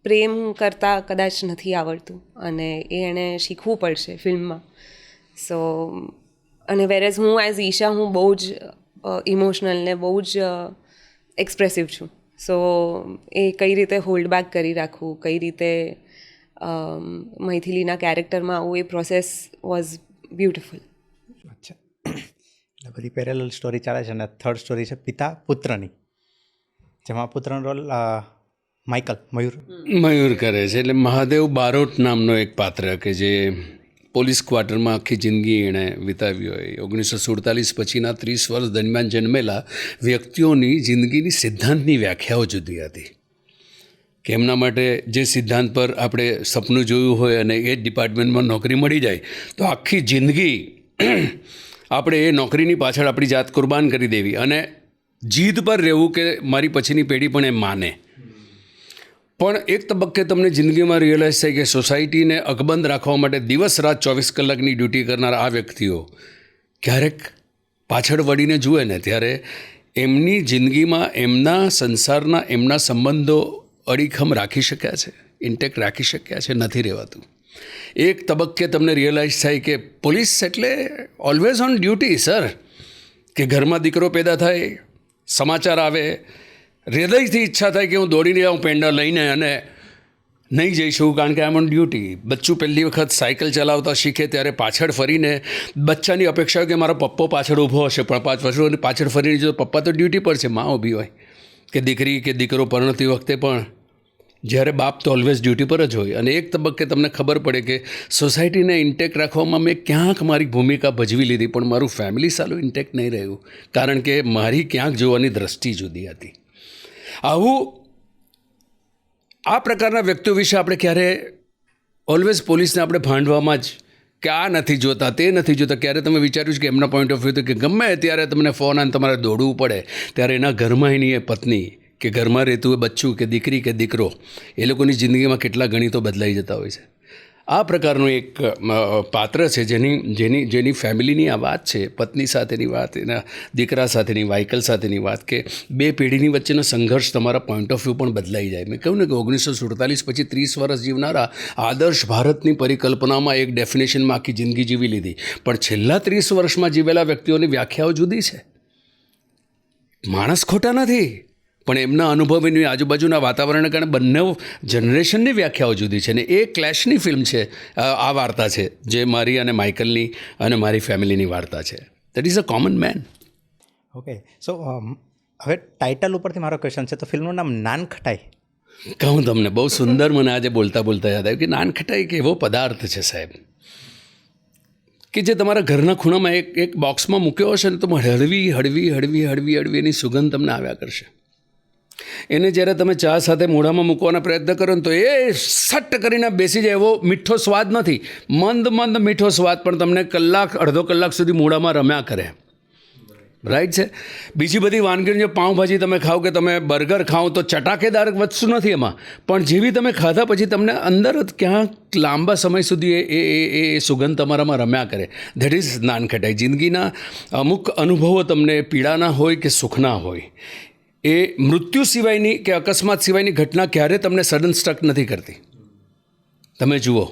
C: પ્રેમ કરતાં કદાચ નથી આવડતું અને એ એણે શીખવું પડશે ફિલ્મમાં. સો અને વેરેઝ હું એઝ ઈશા હું બહુ જ ઇમોશનલ ને બહુ જ એક્સપ્રેસિવ છું. સો એ કઈ રીતે હોલ્ડ બેક કરી રાખવું, કઈ રીતે મૈથિલીના કેરેક્ટરમાં આવું, એ પ્રોસેસ વોઝ બ્યુટિફુલ.
B: અચ્છા, બધી પેરેલલ સ્ટોરી ચાલે છે અને થર્ડ સ્ટોરી છે પિતા પુત્રની, જેમાં પુત્રનો રોલ
A: મયુર કરે છે. એટલે મહાદેવ બારોટ નામનો એક પાત્ર કે જે પોલીસ ક્વાર્ટરમાં આખી જિંદગી એણે વિતાવી હોય. 1947 પછીના 30 વર્ષ દરમિયાન જન્મેલા વ્યક્તિઓની જિંદગીની સિદ્ધાંતની વ્યાખ્યાઓ જુદી હતી કે એમના માટે જે સિદ્ધાંત પર આપણે સપનું જોયું હોય અને એ જ ડિપાર્ટમેન્ટમાં નોકરી મળી જાય તો આખી જિંદગી આપણે એ નોકરીની પાછળ આપણી જાત કુરબાન કરી દેવી અને જીદ પર રહેવું કે મારી પછીની પેઢી પણ એમ માને. પણ એક તબક્કે તમને જિંદગીમાં રિયલાઇઝ થાય કે સોસાયટીને અકબંધ રાખવા માટે દિવસ રાત 24 કલાકની ડ્યુટી કરનાર આ વ્યક્તિઓ ક્યારેક પાછળ વળીને જુએ ને ત્યારે એમની જિંદગીમાં એમના સંસારના એમના સંબંધો અડીખમ રાખી શક્યા છે, ઇન્ટેક્ટ રાખી શક્યા છે, નથી રહેવાતું. એક તબક્કે તમને રિયલાઇઝ થાય કે પોલીસ એટલે ઓલવેઝ ઓન ડ્યુટી સર, કે ઘરમાં દીકરો પેદા થાય, સમાચાર આવે, હૃદયથી ઈચ્છા થાય કે હું દોડીને આવું પેંડા લઈને અને નહીં જઈશું કારણ કે આઈ એમ ઓન ડ્યુટી. બચ્ચું પહેલી વખત સાયકલ ચલાવતા શીખે ત્યારે પાછળ ફરીને બચ્ચાની અપેક્ષા હોય કે મારો પપ્પો પાછળ ઊભો હશે, પણ 5 વર્ષોની પાછળ ફરીને જો પપ્પા તો ડ્યુટી પર છે, માં ઊભી હોય. કે દીકરી કે દીકરો પરણતી વખતે પણ જ્યારે બાપ તો ઓલવેઝ ડ્યુટી પર જ હોય. અને એક તબક્કે તમને ખબર પડે કે સોસાયટીને ઇન્ટેક્ટ રાખવામાં મેં ક્યાંક મારી ભૂમિકા ભજવી લીધી પણ મારું ફેમિલી સાલું ઇન્ટેક્ટ નહીં રહ્યું કારણ કે મારી ક્યાંક જોવાની દ્રષ્ટિ જુદી હતી. આવું આ પ્રકારના વ્યક્તિઓ વિશે આપણે ક્યારે ઓલવેઝ પોલીસને આપણે ભાંડવામાં જ કે આ નથી જોતા, તે નથી જોતા, ક્યારે તમે વિચાર્યું છે કે એમના પોઈન્ટ ઓફ વ્યૂ કે ગમે ત્યારે તમને ફોન અને તમારે દોડવું પડે ત્યારે એના ઘરમાં એની એ પત્ની કે ઘરમાં રહેતું હોય બચ્ચું કે દીકરી કે દીકરો એ લોકોની જિંદગીમાં કેટલા ગણિતો બદલાઈ જતા હોય છે. આ પ્રકારનું એક પાત્ર છે જેની ફેમિલીની આ વાત છે, પત્ની સાથેની વાત, એના દીકરા સાથેની, વાઇકલ સાથેની વાત કે બે પેઢીની વચ્ચેનો સંઘર્ષ તમારા પોઈન્ટ ઓફ વ્યૂ પણ બદલાઈ જાય. મેં કહ્યું ને કે 1947 પછી 30 વર્ષ જીવનારા આદર્શ ભારતની પરિકલ્પનામાં એક ડેફિનેશનમાં આખી જિંદગી જીવી લીધી પણ છેલ્લા 30 વર્ષમાં જીવેલા વ્યક્તિઓની વ્યાખ્યાઓ જુદી છે. માણસ ખોટા નથી પણ એમના અનુભવીની આજુબાજુના વાતાવરણને કારણે બંને જનરેશનની વ્યાખ્યાઓ જુદી છે ને એ ક્લેશની ફિલ્મ છે. આ વાર્તા છે જે મારી અને માઇકલની અને મારી ફેમિલીની વાર્તા છે. That is a common man.
B: Okay, so હવે ટાઇટલ ઉપરથી મારો ક્વેશ્ચન છે, તો ફિલ્મનું નામ નાનખટાઈ.
A: કહું તમને બહુ સુંદર મને આજે બોલતા યાદ આવ્યું કે નાનખટાઈ એક એવો પદાર્થ છે સાહેબ કે જે તમારા ઘરના ખૂણામાં એક બોક્સમાં મૂક્યો હશે ને તો હળવી હળવી હળવી હળવી હળવી એની સુગંધ તમને આવ્યા કરશે. એને જ્યારે તમે ચા સાથે મોઢામાં મૂકવાના પ્રયત્ન કરો ને તો એ સટ્ટ કરીને બેસી જાય એવો મીઠો સ્વાદ નથી, મંદ મીઠો સ્વાદ પણ તમને અડધો કલાક સુધી મોઢામાં રમ્યા કરે. રાઈટ છે. બીજી બધી વાનગીઓ જે પાઉંભાજી તમે ખાઓ કે તમે બર્ગર ખાઓ તો ચટાકેદાર વસ્તુ નથી એમાં, પણ જેવી તમે ખાધા પછી તમને અંદર જ ક્યાંક લાંબા સમય સુધી એ સુગંધ તમારામાં રમ્યા કરે. That is nankhatai. જિંદગીના અમુક અનુભવો તમને પીડાના હોય કે સુખના હોય એ મૃત્યુ સિવાયની કે અકસ્માત સિવાયની ઘટના ક્યારે તમને સડન સ્ટ્રક નથી કરતી. તમે જુઓ,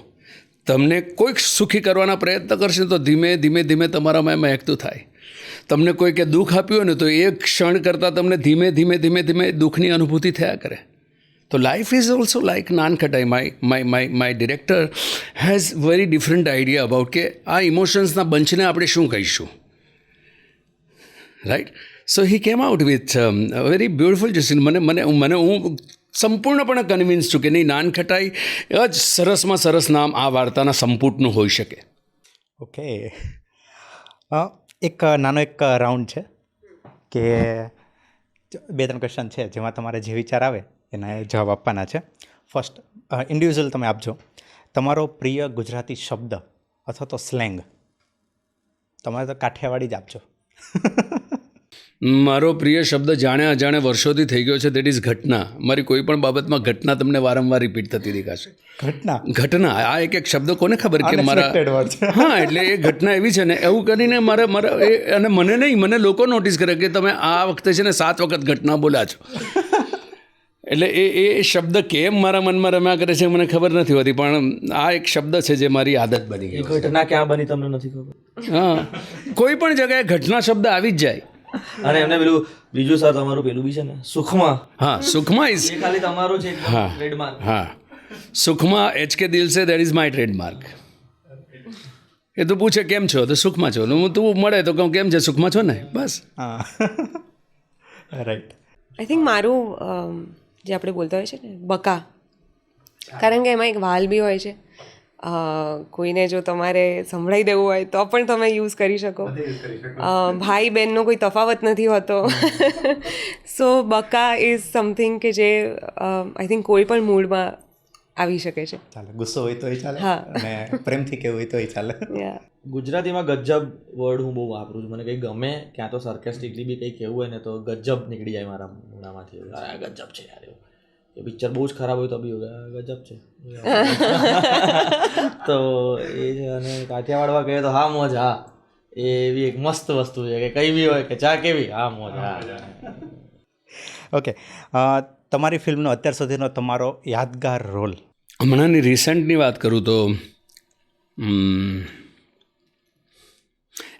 A: તમને કોઈક સુખી કરવાના પ્રયત્ન કરશે તો ધીમે ધીમે ધીમે તમારામાં એમાં એકતું થાય. તમને કોઈકે દુઃખ આપ્યું હોય ને તો એક ક્ષણ કરતાં તમને ધીમે ધીમે ધીમે ધીમે દુઃખની અનુભૂતિ થયા કરે. તો life is also like nankhatai. My director has very different idea about કે આ ઇમોશન્સના બંચને આપણે શું કહીશું. Right. So he came out with very beautiful Justin. હું સંપૂર્ણપણે કન્વિન્સ છું કે નહીં, નાનખટાઈ જ સરસમાં સરસ નામ આ વાર્તાના સંપુટનું હોઈ શકે.
B: ઓકે, એક નાનો રાઉન્ડ છે કે 2-3 ક્વેશ્ચન છે જેમાં તમારે જે વિચાર આવે એના જવાબ આપવાના છે. ફર્સ્ટ ઇન્ડિવિજ્યુઅલ તમે આપજો. તમારો પ્રિય ગુજરાતી શબ્દ અથવા તો સ્લેંગ. તમારે તો કાઠિયાવાડી જ આપજો.
A: મારો પ્રિય શબ્દ જાણે અજાણે વર્ષોથી થઈ ગયો છે, દેટ ઇઝ ઘટના. મારી કોઈ પણ બાબતમાં ઘટના તમને વારંવાર રિપીટ થતી દેખાશે. ઘટના આ એક શબ્દ કોને ખબર કે મારા, હા, એટલે એ ઘટના એવી છે ને એવું કરીને મારા અને મને નહીં, મને લોકો નોટિસ કરે કે તમે આ વખતે છે ને 7 વખત ઘટના બોલ્યા છો. એટલે એ શબ્દ કેમ મારા મનમાં રમ્યા કરે છે મને ખબર નથી હોતી, પણ આ એક શબ્દ છે જે મારી આદત બની ગઈ.
D: ઘટના ક્યાં બની તમને નથી ખબર?
A: હા, કોઈ પણ જગ્યાએ ઘટના શબ્દ આવી જ જાય.
D: અને એમને પેલું બીજું સર તમારું પેલું બી છે ને સુખમાં.
A: હા, સુખમાં ઇઝ
D: ખાલી તમારું છે ટ્રેડમાર્ક.
A: હા, સુખમાં HK દિલ સે, દેટ ઇઝ માય ટ્રેડમાર્ક. એ તો પૂછે કેમ છો તો સુખમાં છો, હું તું મળે તો કહું કેમ છે, સુખમાં છો ને, બસ.
B: હા રાઈટ.
C: આઈ થિંક મારું જે આપણે બોલતા હોય છે ને બકા, કારણ કે એમાં એક વાલ બી હોય છે. કોઈને જો તમારે સંભળાઈ દેવું હોય તો પણ તમે યુઝ કરી શકો. ભાઈ બહેનનો કોઈ તફાવત નથી હોતો. સો બકા ઇઝ સમથિંગ કે જે આઈ થિંક કોઈ પણ મૂડમાં આવી શકે છે.
B: ચાલે, ગુસ્સો હોય તોય ચાલે
C: હા.
B: અને પ્રેમથી કેવું હોય તોય ચાલે.
C: યા
D: ગુજરાતીમાં ગજબ વર્ડ હું બહુ વાપરું છું. મને કંઈ ગમે ક્યાં તો સર્કેસ્ટિકલી બી કંઈ કહેવું હોય ને તો ગજબ નીકળી જાય મારા મોઢામાંથી. આ ગજબ છે યાર, એવું એ પિક્ચર બહુ જ ખરાબ હોય તો બી ગજબ છે. તો એ છે. અને કાઠિયાવાડમાં કહીએ તો હા મોજ, હા એવી એક મસ્ત વસ્તુ છે કે કંઈ બી હોય કે ચા કેવી, હા મોજ, હા.
B: ઓકે, તમારી ફિલ્મનો અત્યાર સુધીનો તમારો યાદગાર રોલ?
A: હમણાંની રિસન્ટની વાત કરું તો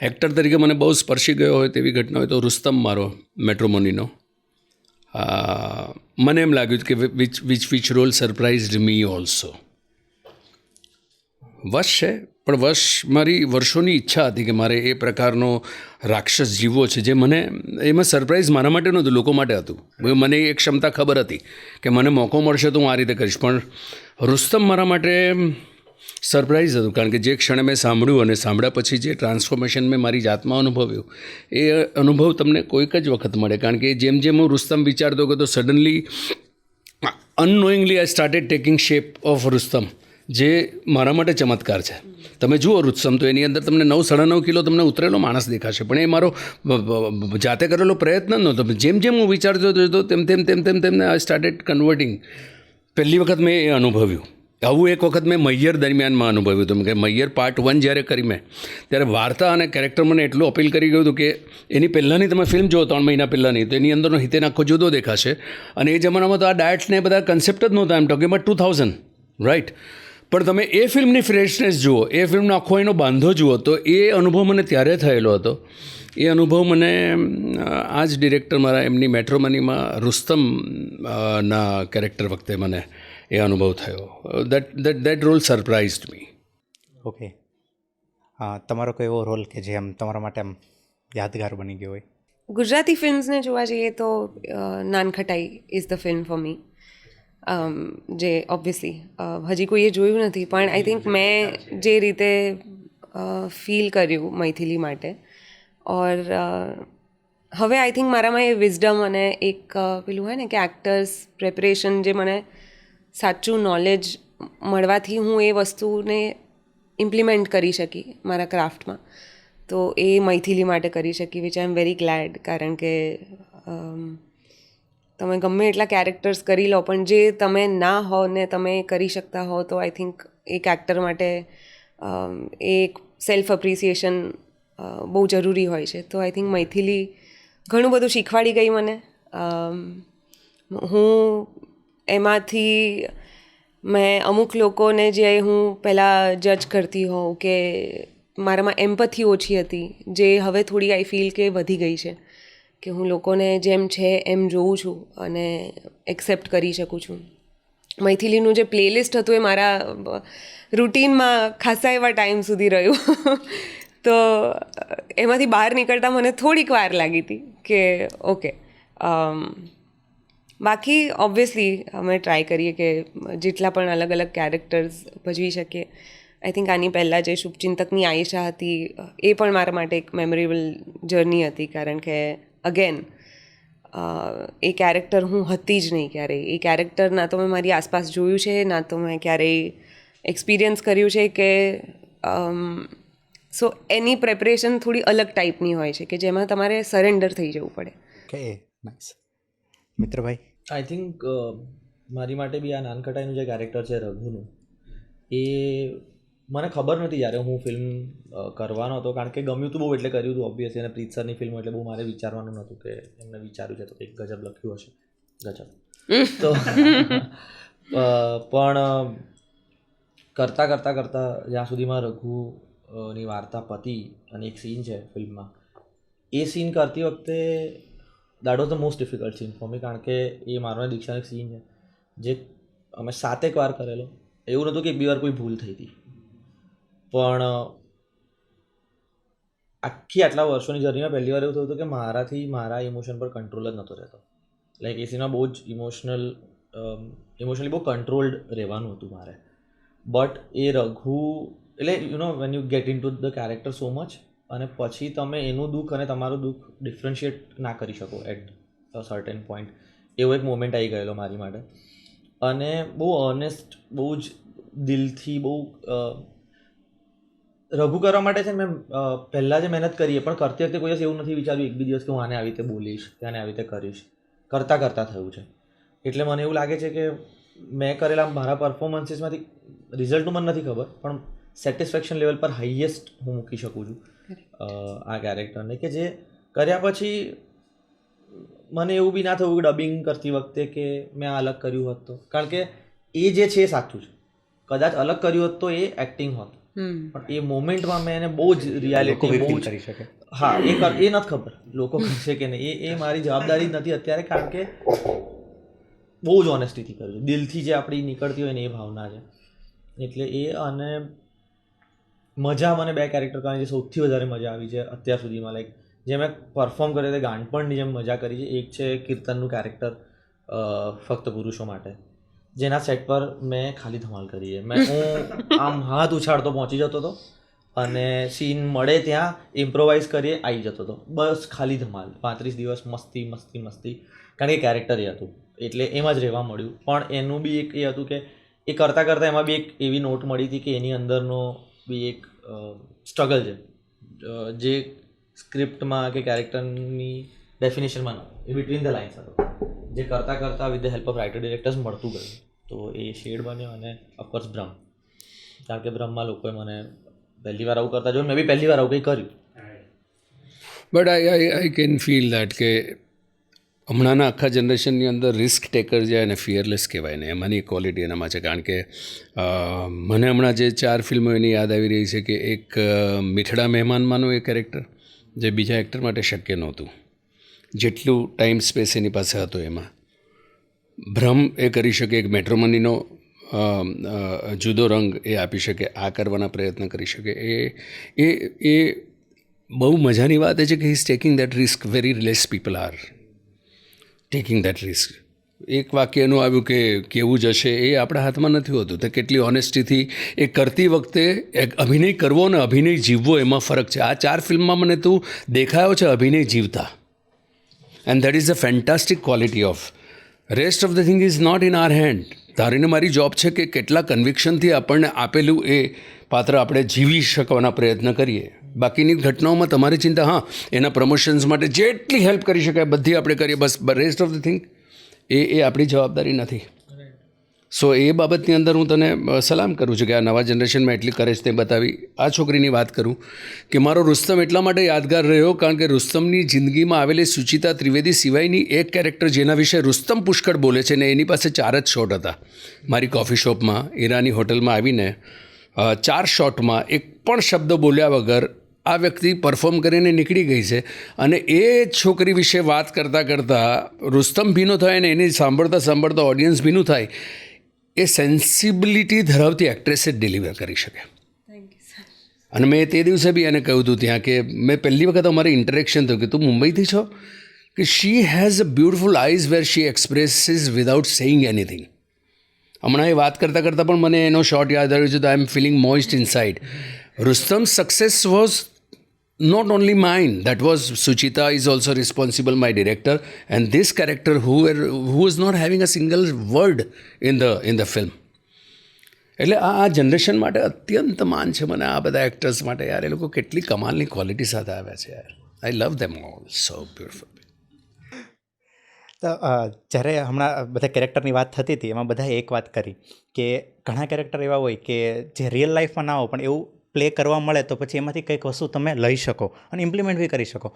A: એક્ટર તરીકે મને બહુ સ્પર્શી ગયો હોય તેવી ઘટના હોય તો રુસ્તમ મારો મેટ્રોમોનીનો. મને એમ લાગ્યું કે which role surprised me also. વશ છે, પણ વશ મારી વર્ષોની ઈચ્છા હતી કે મારે એ પ્રકારનો રાક્ષસ જીવવો છે, જે મને એમાં સરપ્રાઇઝ મારા માટે નહોતું, લોકો માટે હતું. મને એ ક્ષમતા ખબર હતી કે મને મોકો મળશે તો હું આ રીતે કરીશ, પણ રુસ્તમ મારા માટે સરપ્રાઇઝ હતું. કારણ કે જે ક્ષણે મેં સાંભળ્યું અને સાંભળ્યા પછી જે ટ્રાન્સફોર્મેશન મેં મારી જાતમાં અનુભવ્યું, એ અનુભવ તમને કોઈક જ વખત મળે. કારણ કે જેમ જેમ હું રુસ્તમ વિચારતો ગયો તો suddenly unknowingly I started taking shape of Rustam, જે મારા માટે ચમત્કાર છે. તમે જુઓ રુસ્તમ તો એની અંદર તમને 9-9.5 કિલો તમને ઉતરેલો માણસ દેખાશે, પણ એ મારો જાતે કરેલો પ્રયત્ન નહોતો. જેમ જેમ હું વિચારતો હતો તેમ તેમ તેમ તેમ તેમને આઈ સ્ટાર્ટેડ કન્વર્ટિંગ. પહેલી વખત મેં એ અનુભવ્યું. આવું એક વખત મેં મૈયર દરમિયાનમાં અનુભવ્યું હતું કે મૈયર પાર્ટ 1 જ્યારે કરી મેં, ત્યારે વાર્તા અને કેરેક્ટર મને એટલું અપીલ કરી ગયું હતું કે એની પહેલાંની તમે ફિલ્મ જુઓ 3 મહિના પહેલાંની, તો એની અંદરનો હિતેન આખો જુદો દેખાશે. અને એ જમાનામાં તો આ ડાયટ્સને બધા કન્સેપ્ટ જ નહોતા. Am talking about 2000, right? પણ તમે એ ફિલ્મની ફ્રેશનેસ જુઓ, એ ફિલ્મનો આખો એનો બાંધો જુઓ, તો એ અનુભવ મને ત્યારે થયેલો હતો. એ અનુભવ મને આ જ ડિરેક્ટર મારા એમની મેટ્રોમનીમાં રુસ્તમ ના કેરેક્ટર વખતે મને એ અનુભવ થયો. That role surprised me.
B: Okay, તમારો કોઈ એવો રોલ કે જે આમ તમારા માટે આમ યાદગાર બની ગયો હોય?
C: ગુજરાતી ફિલ્મ્સને જોવા જઈએ તો nankhatai is the film for me. જે ઓબ્વિયસલી હજી કોઈએ જોયું નથી, પણ આઈ થિંક મેં જે રીતે ફીલ કર્યું મૈથિલી માટે, ઓર હવે આઈ થિંક મારામાં એ વિઝડમ અને એક પેલું હોય ને કે એક્ટર્સ પ્રેપરેશન, જે મને સાચું નોલેજ મળવાથી હું એ વસ્તુને ઇમ્પ્લિમેન્ટ કરી શકી મારા ક્રાફ્ટમાં, તો એ મૈથિલી માટે કરી શકી, which I am very glad. કારણ કે તમે ગમે એટલા કેરેક્ટર્સ કરી લો, પણ જે તમે ના હો ને તમે કરી શકતા હો, તો આઈ થિંક એક એક્ટર માટે એક સેલ્ફ એપ્રિસિએશન બહુ જરૂરી હોય છે. તો આઈ થિંક મૈથિલી ઘણું બધું શીખવાડી ગઈ મને. હું એમાંથી મેં અમુક લોકોને જે હું પહેલાં જજ કરતી હોઉં કે મારામાં એમ્પથી ઓછી હતી, જે હવે થોડી આઈ ફીલ કે વધી ગઈ છે, કે હું લોકોને જેમ છે એમ જોઉં છું અને એક્સેપ્ટ કરી શકું છું. મૈથિલીનું જે પ્લેલિસ્ટ હતું એ મારા રૂટીનમાં ખાસા એવા ટાઈમ સુધી રહ્યું. તો એમાંથી બહાર નીકળતા મને થોડીક વાર લાગી હતી કે ઓકે. બાકી ઓબ્વિયસલી અમે ટ્રાય કરીએ કે જેટલા પણ અલગ અલગ કેરેક્ટર્સ ભજવી શકીએ. આઈ થિંક આની પહેલાં જે શુભચિંતકની આયેશા હતી, એ પણ મારા માટે એક મેમોરેબલ જર્ની હતી. કારણ કે અગેન એ કેરેક્ટર હું હતી જ નહીં ક્યારેય. એ કેરેક્ટર ના તો મેં મારી આસપાસ જોયું છે, ના તો મેં ક્યારેય એક્સપિરિયન્સ કર્યું છે કે સો એની પ્રેપરેશન થોડી અલગ ટાઈપની હોય છે, કે જેમાં તમારે સરેન્ડર થઈ જવું પડે.
B: Okay, nice. મિત્રભાઈ?
D: આઈ થિંક મારી માટે બી આ નાનખટાઈનું જે કેરેક્ટર છે રઘુનું, એ મને ખબર નથી જ્યારે હું ફિલ્મ કરવાનો હતો. કારણ કે ગમ્યું હતું બહુ એટલે કર્યું હતું ઓબ્વિયસલી. અને પ્રીત સરની ફિલ્મ એટલે બહુ મારે વિચારવાનું નહોતું કે એમને વિચાર્યું છે તો કંઈક ગજબ લખ્યું હશે. ગજબ. તો પણ કરતાં જ્યાં સુધીમાં રઘુની વાર્તા પતી અને એક સીન છે ફિલ્મમાં, એ સીન કરતી વખતે that was the most difficult scene for me. કારણ કે એ મારો દીક્ષાનો એક સીન છે જે અમે 7 વાર કરેલો. એવું નહોતું કે 1-2 વાર કોઈ ભૂલ થઈ હતી, પણ આખી આટલા વર્ષોની જર્નીમાં પહેલી વાર એવું થયું હતું કે મારાથી મારા ઇમોશન પર કંટ્રોલ જ નહોતો રહેતો. લાઈક એ સીનમાં બહુ જ ઇમોશનલી બહુ કંટ્રોલ્ડ રહેવાનું હતું મારે. બટ એ રઘુ એટલે when you get in to the character so much, અને પછી તમે એનું દુઃખ અને તમારું દુઃખ ડિફરન્શિએટ ના કરી શકો એટ અ સર્ટેન પોઈન્ટ. એવો એક મોમેન્ટ આવી ગયેલો મારી માટે. અને બહુ ઓનેસ્ટ, બહુ જ દિલથી, બહુ રઘુ કરવા માટે છે ને મેં પહેલાં જે મહેનત કરીએ પણ કરતી વખતે કોઈ દિવસ એવું નથી વિચાર્યું એક બી દિવસ કે હું આને આવી રીતે બોલીશ કે આને આવી રીતે કરીશ. કરતાં થયું છે. એટલે મને એવું લાગે છે કે મેં કરેલા મારા પરફોર્મન્સીસમાંથી રિઝલ્ટનું મને નથી ખબર, પણ સેટિસ્ફેક્શન લેવલ પર હાઈએસ્ટ હું મૂકી શકું છું આ કેરેક્ટરને, કે જે કર્યા પછી મને એવું બી ના થયું કે ડબિંગ કરતી વખતે કે મેં આ અલગ કર્યું હોત તો, કારણ કે એ જે છે એ સાચું છે. કદાચ અલગ કર્યું હોત તો એ એક્ટિંગ હોત, પણ એ મોમેન્ટમાં મેં એને બહુ જ રિયાલિટી બહુ જ
B: કરી શકે.
D: હા એ નથી ખબર લોકો કરશે કે નહીં, એ મારી જવાબદારી જ નથી અત્યારે, કારણ કે બહુ જ ઓનેસ્ટીથી કર્યું છે, દિલથી જે આપણી નીકળતી હોય ને એ ભાવના છે. એટલે એ અને મજા મને બે કેરેક્ટર કરવાની જે સૌથી વધારે મજા આવી છે અત્યાર સુધીમાં, લાઈક જે મેં પરફોર્મ કર્યો તે ગાંડપણની જેમ મજા કરી છે. એક છે કીર્તનનું કેરેક્ટર ફક્ત પુરુષો માટે, જેના સેટ પર મેં ખાલી ધમાલ કરી છે. હું આમ હાથ ઉછાળતો પહોંચી જતો હતો અને સીન મળે ત્યાં ઇમ્પ્રોવાઇઝ કરીએ આવી જતો હતો, બસ ખાલી ધમાલ. 35 દિવસ મસ્તી મસ્તી મસ્તી, કારણ કે કેરેક્ટર એ હતું એટલે એમાં જ રહેવા મળ્યું. પણ એનું બી એક એ હતું કે એ કરતાં એમાં બી એક એવી નોટ મળી હતી કે એની અંદરનો બી એક સ્ટ્રગલ છે જે સ્ક્રિપ્ટમાં કે કેરેક્ટરની ડેફિનેશનમાં એ બિટવીન ધ લાઇન્સ હતો, જે કરતાં with the help of writer directors મળતું ગયું. તો એ શેડ બન્યો. અને ઓફકોર્સ બ્રહ્મ, કારણ કે બ્રહ્મમાં લોકોએ મને પહેલી વાર આવું કરતા જોયું, મેં બી પહેલી વાર આવું કંઈ કર્યું.
A: But I can feel that કે હમણાંના આખા જનરેશનની અંદર રિસ્ક ટેકર જે અને ફિયરલેસ કહેવાય ને, એમાંની ક્વોલિટી એનામાં છે. કારણ કે મને હમણાં જે 4 ફિલ્મો એની યાદ આવી રહી છે કે એક મીઠડા મહેમાનમાંનું એ કેરેક્ટર જે બીજા એક્ટર માટે શક્ય નહોતું, જેટલું ટાઈમ સ્પેસ એની પાસે હતો એમાં. ભ્રમ એ કરી શકે, એક મેટ્રોમનીનો જુદો રંગ એ આપી શકે, આ કરવાના પ્રયત્ન કરી શકે. એ બહુ મજાની વાત એ છે કે he is taking that risk. Very less people are taking that risk. એક વાક્ય એનું આવ્યું કે કેવું જશે એ આપણા હાથમાં નથી હોતું. તો કેટલી ઓનેસ્ટીથી એ કરતી વખતે અભિનય કરવો ને અભિનય જીવવો એમાં ફરક છે. આ 4 ફિલ્મમાં મને તું દેખાયો છે અભિનય જીવતા, and that is a fantastic quality of. Rest of the thing is not in our hand. તારીને મારી જોબ છે કે કેટલા કન્વિક્શનથી આપણને આપેલું એ પાત્ર આપણે જીવી શકવાના પ્રયત્ન કરીએ. બાકીની ઘટનાઓમાં તમારી ચિંતા, હા એના પ્રમોશન્સ માટે જેટલી હેલ્પ કરી શકાય બધી આપણે કરીએ, બસ રેસ્ટ ઓફ ધ થિંગ એ આપણી જવાબદારી નથી. સો એ બાબતની અંદર હું તને સલામ કરું છું કે આ નવા જનરેશનમાં એટલી કરેજ તે બતાવી. આ છોકરીની વાત કરું કે મારો રુસ્તમ એટલા માટે યાદગાર રહ્યો કારણ કે રુસ્તમની જિંદગીમાં આવેલી સુચિતા ત્રિવેદી સિવાયની એક કેરેક્ટર જેના વિશે રુસ્તમ પુષ્કળ બોલે છે ને એની પાસે 4 જ શોટ હતા. મારી કોફી શોપમાં ઈરાની હોટલમાં આવીને 4 શોટમાં એક પણ શબ્દ બોલ્યા વગર આ વ્યક્તિ પરફોર્મ કરીને નીકળી ગઈ છે. અને એ છોકરી વિશે વાત કરતાં રુસ્તમ ભીનો થાય અને એની સાંભળતા ઓડિયન્સ ભીનું થાય. એ સેન્સિબિલિટી ધરાવતી એક્ટ્રેસ જ ડિલિવર કરી શકે. અને મેં તે દિવસે બી એને કહ્યું હતું ત્યાં કે મેં પહેલી વખત અમારી ઇન્ટરેક્શન થયું કે તું મુંબઈથી છો, કે she has a beautiful eyes where she expresses without saying anything. હમણાં એ વાત કરતાં પણ મને એનો શોટ યાદ આવ્યો છે તો I am feeling moist inside. Rustam success was not only mine, that was Suchita is also responsible, my director, and this character who was not having a single word in the film. એટલે આ generation માટે અત્યંત માન છે મને આ બધા actors માટે યાર. એ લોકો કેટલી કમાલની ક્વોલિટી સાથે આવ્યા છે યાર. આઈ લવ ધેમ ઓલ સો બ્યુટિફુલ.
B: તો જ્યારે હમણાં બધા કેરેક્ટરની વાત થતી હતી એમાં બધાએ એક વાત કરી કે ઘણા કેરેક્ટર એવા હોય કે જે રિયલ લાઈફમાં ના હોય પણ એવું પ્લે કરવા મળે તો પછી એમાંથી કંઈક વસ્તુ તમે લઈ શકો અને ઇમ્પ્લિમેન્ટ બી કરી શકો.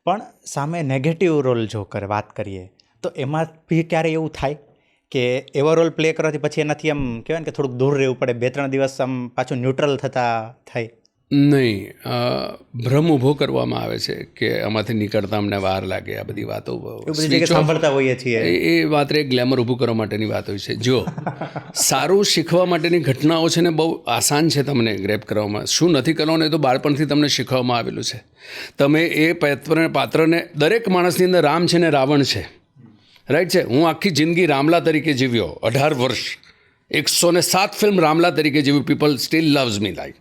B: પણ સામે નેગેટિવ રોલ જો વાત કરીએ તો એમાં બી ક્યારે એવું થાય કે એવો રોલ પ્લે કરવાથી પછી એનાથી આમ કહેવાય ને કે થોડુંક દૂર રહેવું પડે, 2-3 દિવસ આમ પાછું ન્યુટ્રલ થતા થાય?
A: નહીં, ભ્રમ ઊભો કરવામાં આવે છે કે આમાંથી નીકળતા અમને વાર લાગે, આ બધી વાતો
B: એ બધી જગ્યાએ સાંભળતા હોઈએ છીએ.
A: એ વાત એક ગ્લેમર ઊભું કરવા માટેની વાત હોય છે. જો સારું શીખવા માટેની ઘટનાઓ છે ને બહુ આસાન છે તમને ગ્રેપ કરવામાં. શું નથી કરવાનું એ તો બાળપણથી તમને શીખવવામાં આવેલું છે. તમે એ પાત્રને, દરેક માણસની અંદર રામ છે ને રાવણ છે, રાઈટ છે. હું આખી જિંદગી રામલા તરીકે જીવ્યો, 18 વર્ષ, 107 ફિલ્મ રામલા તરીકે જીવ્યું. People still loves me like.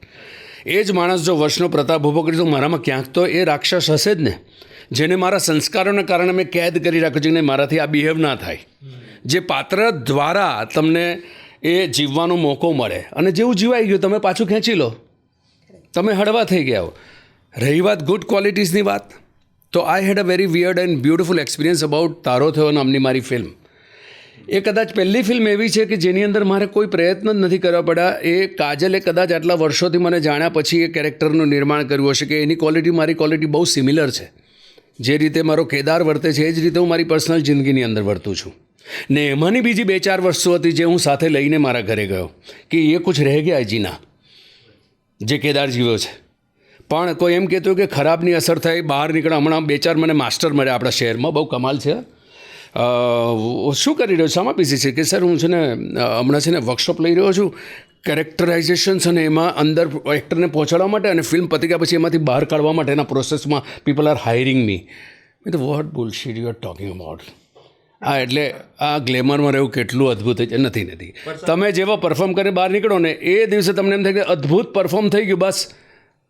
A: એ જ માણસ જો વર્ષનો પ્રતાપ ઊભો કરી તો મારામાં ક્યાંક તો એ રાક્ષસ હશે જ ને, જેને મારા સંસ્કારોના કારણે મેં કેદ કરી રાખ્યો છે કે મારાથી આ બિહેવ ના થાય. જે પાત્ર દ્વારા તમને એ જીવવાનો મોકો મળે અને જેવું જીવાઈ ગયું તમે પાછું ખેંચી લો, તમે હળવા થઈ ગયા હો. રહી વાત ગુડ ક્વોલિટીઝની વાત, તો I had a very weird and beautiful experience about તારો થયો નામની મારી ફિલ્મ. એ કદાચ પહેલી ફિલ્મ એવી છે કે જેની અંદર મારે કોઈ પ્રયત્ન જ નથી કરવા પડ્યા. એ કાજલે કદાચ આટલા વર્ષોથી મને જાણ્યા પછી એ કેરેક્ટરનું નિર્માણ કર્યું હશે કે એની ક્વોલિટી મારી ક્વોલિટી બહુ સિમિલર છે. જે રીતે મારો કેદાર વર્તે છે એ જ રીતે હું મારી પર્સનલ જિંદગીની અંદર વર્તું છું. ને એમાંની બીજી 2-4 વસ્તુ હતી જે હું સાથે લઈને મારા ઘરે ગયો કે એ કુછ રહે ગયા જીના, જે કેદાર જીવ્યો છે. પણ કોઈ એમ કહેતું કે ખરાબની અસર થઈ, બહાર નીકળ્યા. હમણાં 2-4 મને માસ્ટર મળ્યા આપણા શહેરમાં, બહુ કમાલ છે. શું કરી રહ્યો છું, આમાં બિઝી છે કે સર હું છે ને હમણાં છે ને વર્કશોપ લઈ રહ્યો છું કેરેક્ટરાઇઝેશન્સ અને એમાં અંદર એક્ટરને પહોંચાડવા માટે અને ફિલ્મ પતી ગયા પછી એમાંથી બહાર કાઢવા માટેના પ્રોસેસમાં પીપલ આર હાયરિંગ મી. મેં તો what bullshit you are talking about. હા, એટલે આ ગ્લેમરમાં રહેવું કેટલું અદ્ભુત છે. નથી તમે જેવા પરફોર્મ કરીને બહાર નીકળો ને એ દિવસે તમને એમ થાય કે અદ્ભુત પરફોર્મ થઈ ગયું બસ.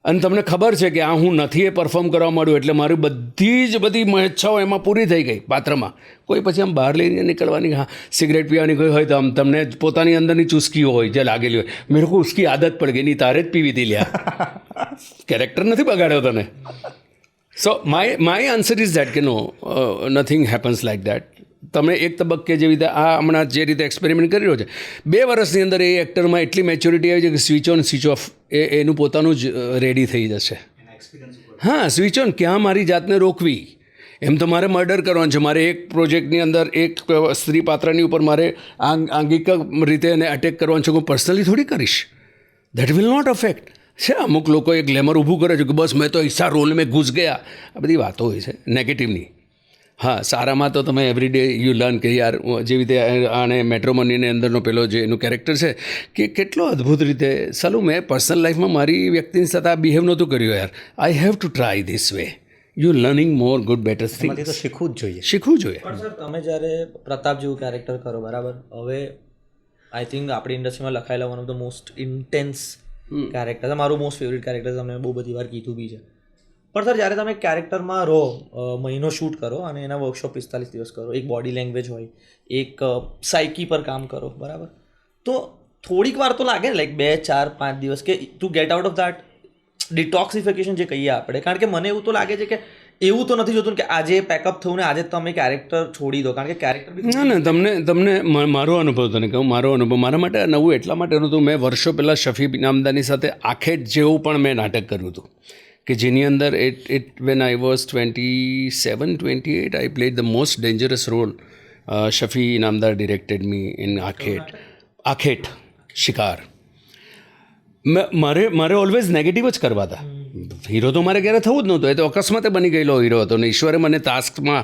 A: અને તમને ખબર છે કે આ હું નથી એ પરફોર્મ કરવા માંડ્યું એટલે મારી બધી ઈચ્છાઓ એમાં પૂરી થઈ ગઈ પાત્રમાં. કોઈ પછી આમ બહાર લઈને નીકળવાની, હા સિગરેટ પીવાની કોઈ હોય તો આમ તમને પોતાની અંદરની ચુસ્કીઓ હોય જે લાગેલી હોય. મેરે કો ઉસકી આદત પડ ગઈ, નહીં તારે જ પીવી હતી લ્યા, કેરેક્ટર નથી બગાડ્યો તને. સો માય આન્સર ઇઝ દેટ કે નો, નથિંગ હેપન્સ લાઇક દેટ. તમે એક તબક્કે જેવી રીતે આ હમણાં જે રીતે એક્સપેરિમેન્ટ કરી રહ્યો છે, 2 વર્ષની અંદર એ એક્ટરમાં એટલી મેચ્યોરિટી આવી છે કે સ્વિચ ઓન સ્વિચ ઓફ એનું પોતાનું જ રેડી થઈ જશે. હા, સ્વિચ ઓન, ક્યાં મારી જાતને રોકવી. એમ તો મારે મર્ડર કરવાનું છે. મારે એક પ્રોજેક્ટની અંદર એક સ્ત્રી પાત્રની ઉપર મારે આંગિક રીતે એને અટેક કરવાનું છે. હું પર્સનલી થોડી કરીશ. That will not affect. છે અમુક લોકો એ ગ્લેમર ઊભું કરે છે કે બસ મેં તો ઈસા રોલ મેં ઘૂસ ગયા. આ બધી વાતો હોય છે નેગેટિવની. હા, સારામાં તો તમે એવરીડે યુ લર્ન કે યાર જેવી રીતે આને મેટ્રોમનીની અંદરનો પેલો જે એનું કેરેક્ટર છે કે કેટલો અદ્ભુત રીતે સાલું મેં પર્સનલ લાઈફમાં મારી વ્યક્તિની સાથે આ બિહેવ નહોતું કર્યું યાર. I have to try this way. You learning more good better things.
B: તો શીખવું જ જોઈએ.
D: પણ સર તમે જ્યારે પ્રતાપ જેવું કેરેક્ટર કરો, બરાબર, હવે આઈ થિંક આપણી ઇન્ડસ્ટ્રીમાં લખાયેલા one of the most intense character, મારું મોસ્ટ ફેવરિટ કેરેક્ટર, તમે બહુ બધી વાર કીધું બી છે. પણ સર જ્યારે તમે કેરેક્ટરમાં રહો, મહિનો શૂટ કરો અને એના વર્કશોપ 45 દિવસ કરો, એક બોડી લેંગ્વેજ હોય, એક સાયકી પર કામ કરો, બરાબર, તો થોડીક વાર તો લાગે ને, લાઈક 2-4-5 દિવસ કે two get out of that detoxification જે કહીએ આપણે. કારણ કે મને એવું તો લાગે છે કે એવું તો નથી જોતું કે આજે પેકઅપ થયું ને આજે તમે કેરેક્ટર છોડી દો, કારણ કે કેરેક્ટર
A: ના તમને મારો અનુભવ તને કહું. મારો અનુભવ મારા માટે નવું એટલા માટે નહોતું. મેં વર્ષો પહેલાં શફી ઇનામદારની સાથે આખેટ જેવું પણ મેં નાટક કર્યું હતું કે જેની અંદર when I was 27-28 I played the most dangerous role. Shafi Inamdar directed me in Aakhet શિકાર. મારે ઓલવેઝ નેગેટિવ જ કરવા હતા. હીરો તો મારે ક્યારે થવું જ નહોતું. એ તો અકસ્માતે બની ગયેલો હીરો હતો ને ઈશ્વરે મને ટાસ્કમાં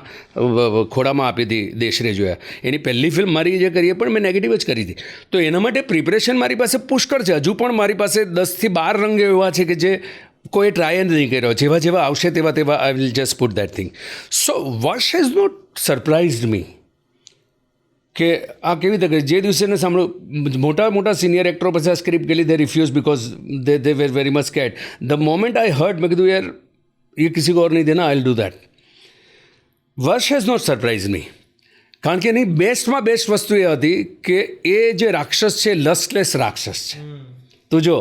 A: ખોડામાં આપી હતી દેશરે જોયા. એની પહેલી ફિલ્મ મારી જે કરી એ પણ મેં નેગેટિવ જ કરી હતી. તો એના માટે પ્રિપરેશન મારી પાસે પુષ્કળ છે. હજુ પણ મારી પાસે 10થી 12 રંગ એવા છે કે જે કોઈ ટ્રાય જ નહીં કર્યો. જેવા આવશે તેવા I will just put that thing. So what has not surprised me કે આ કેવી રીતે જે દિવસે ને સાંભળ્યું મોટા સિનિયર એક્ટરો પછી આ સ્ક્રિપ્ટ ગયેલી they refuse because they were very much scared. The moment I heard મેં કીધું યાર ये किसी को और नहीं देना, आई विल डू दैट. વર્ષ હેઝ નોટ સરપ્રાઇઝ મી. કારણ કે એની બેસ્ટમાં બેસ્ટ વસ્તુ એ હતી કે એ જે રાક્ષસ છે લસ્ટલેસ રાક્ષસ છે. તો જો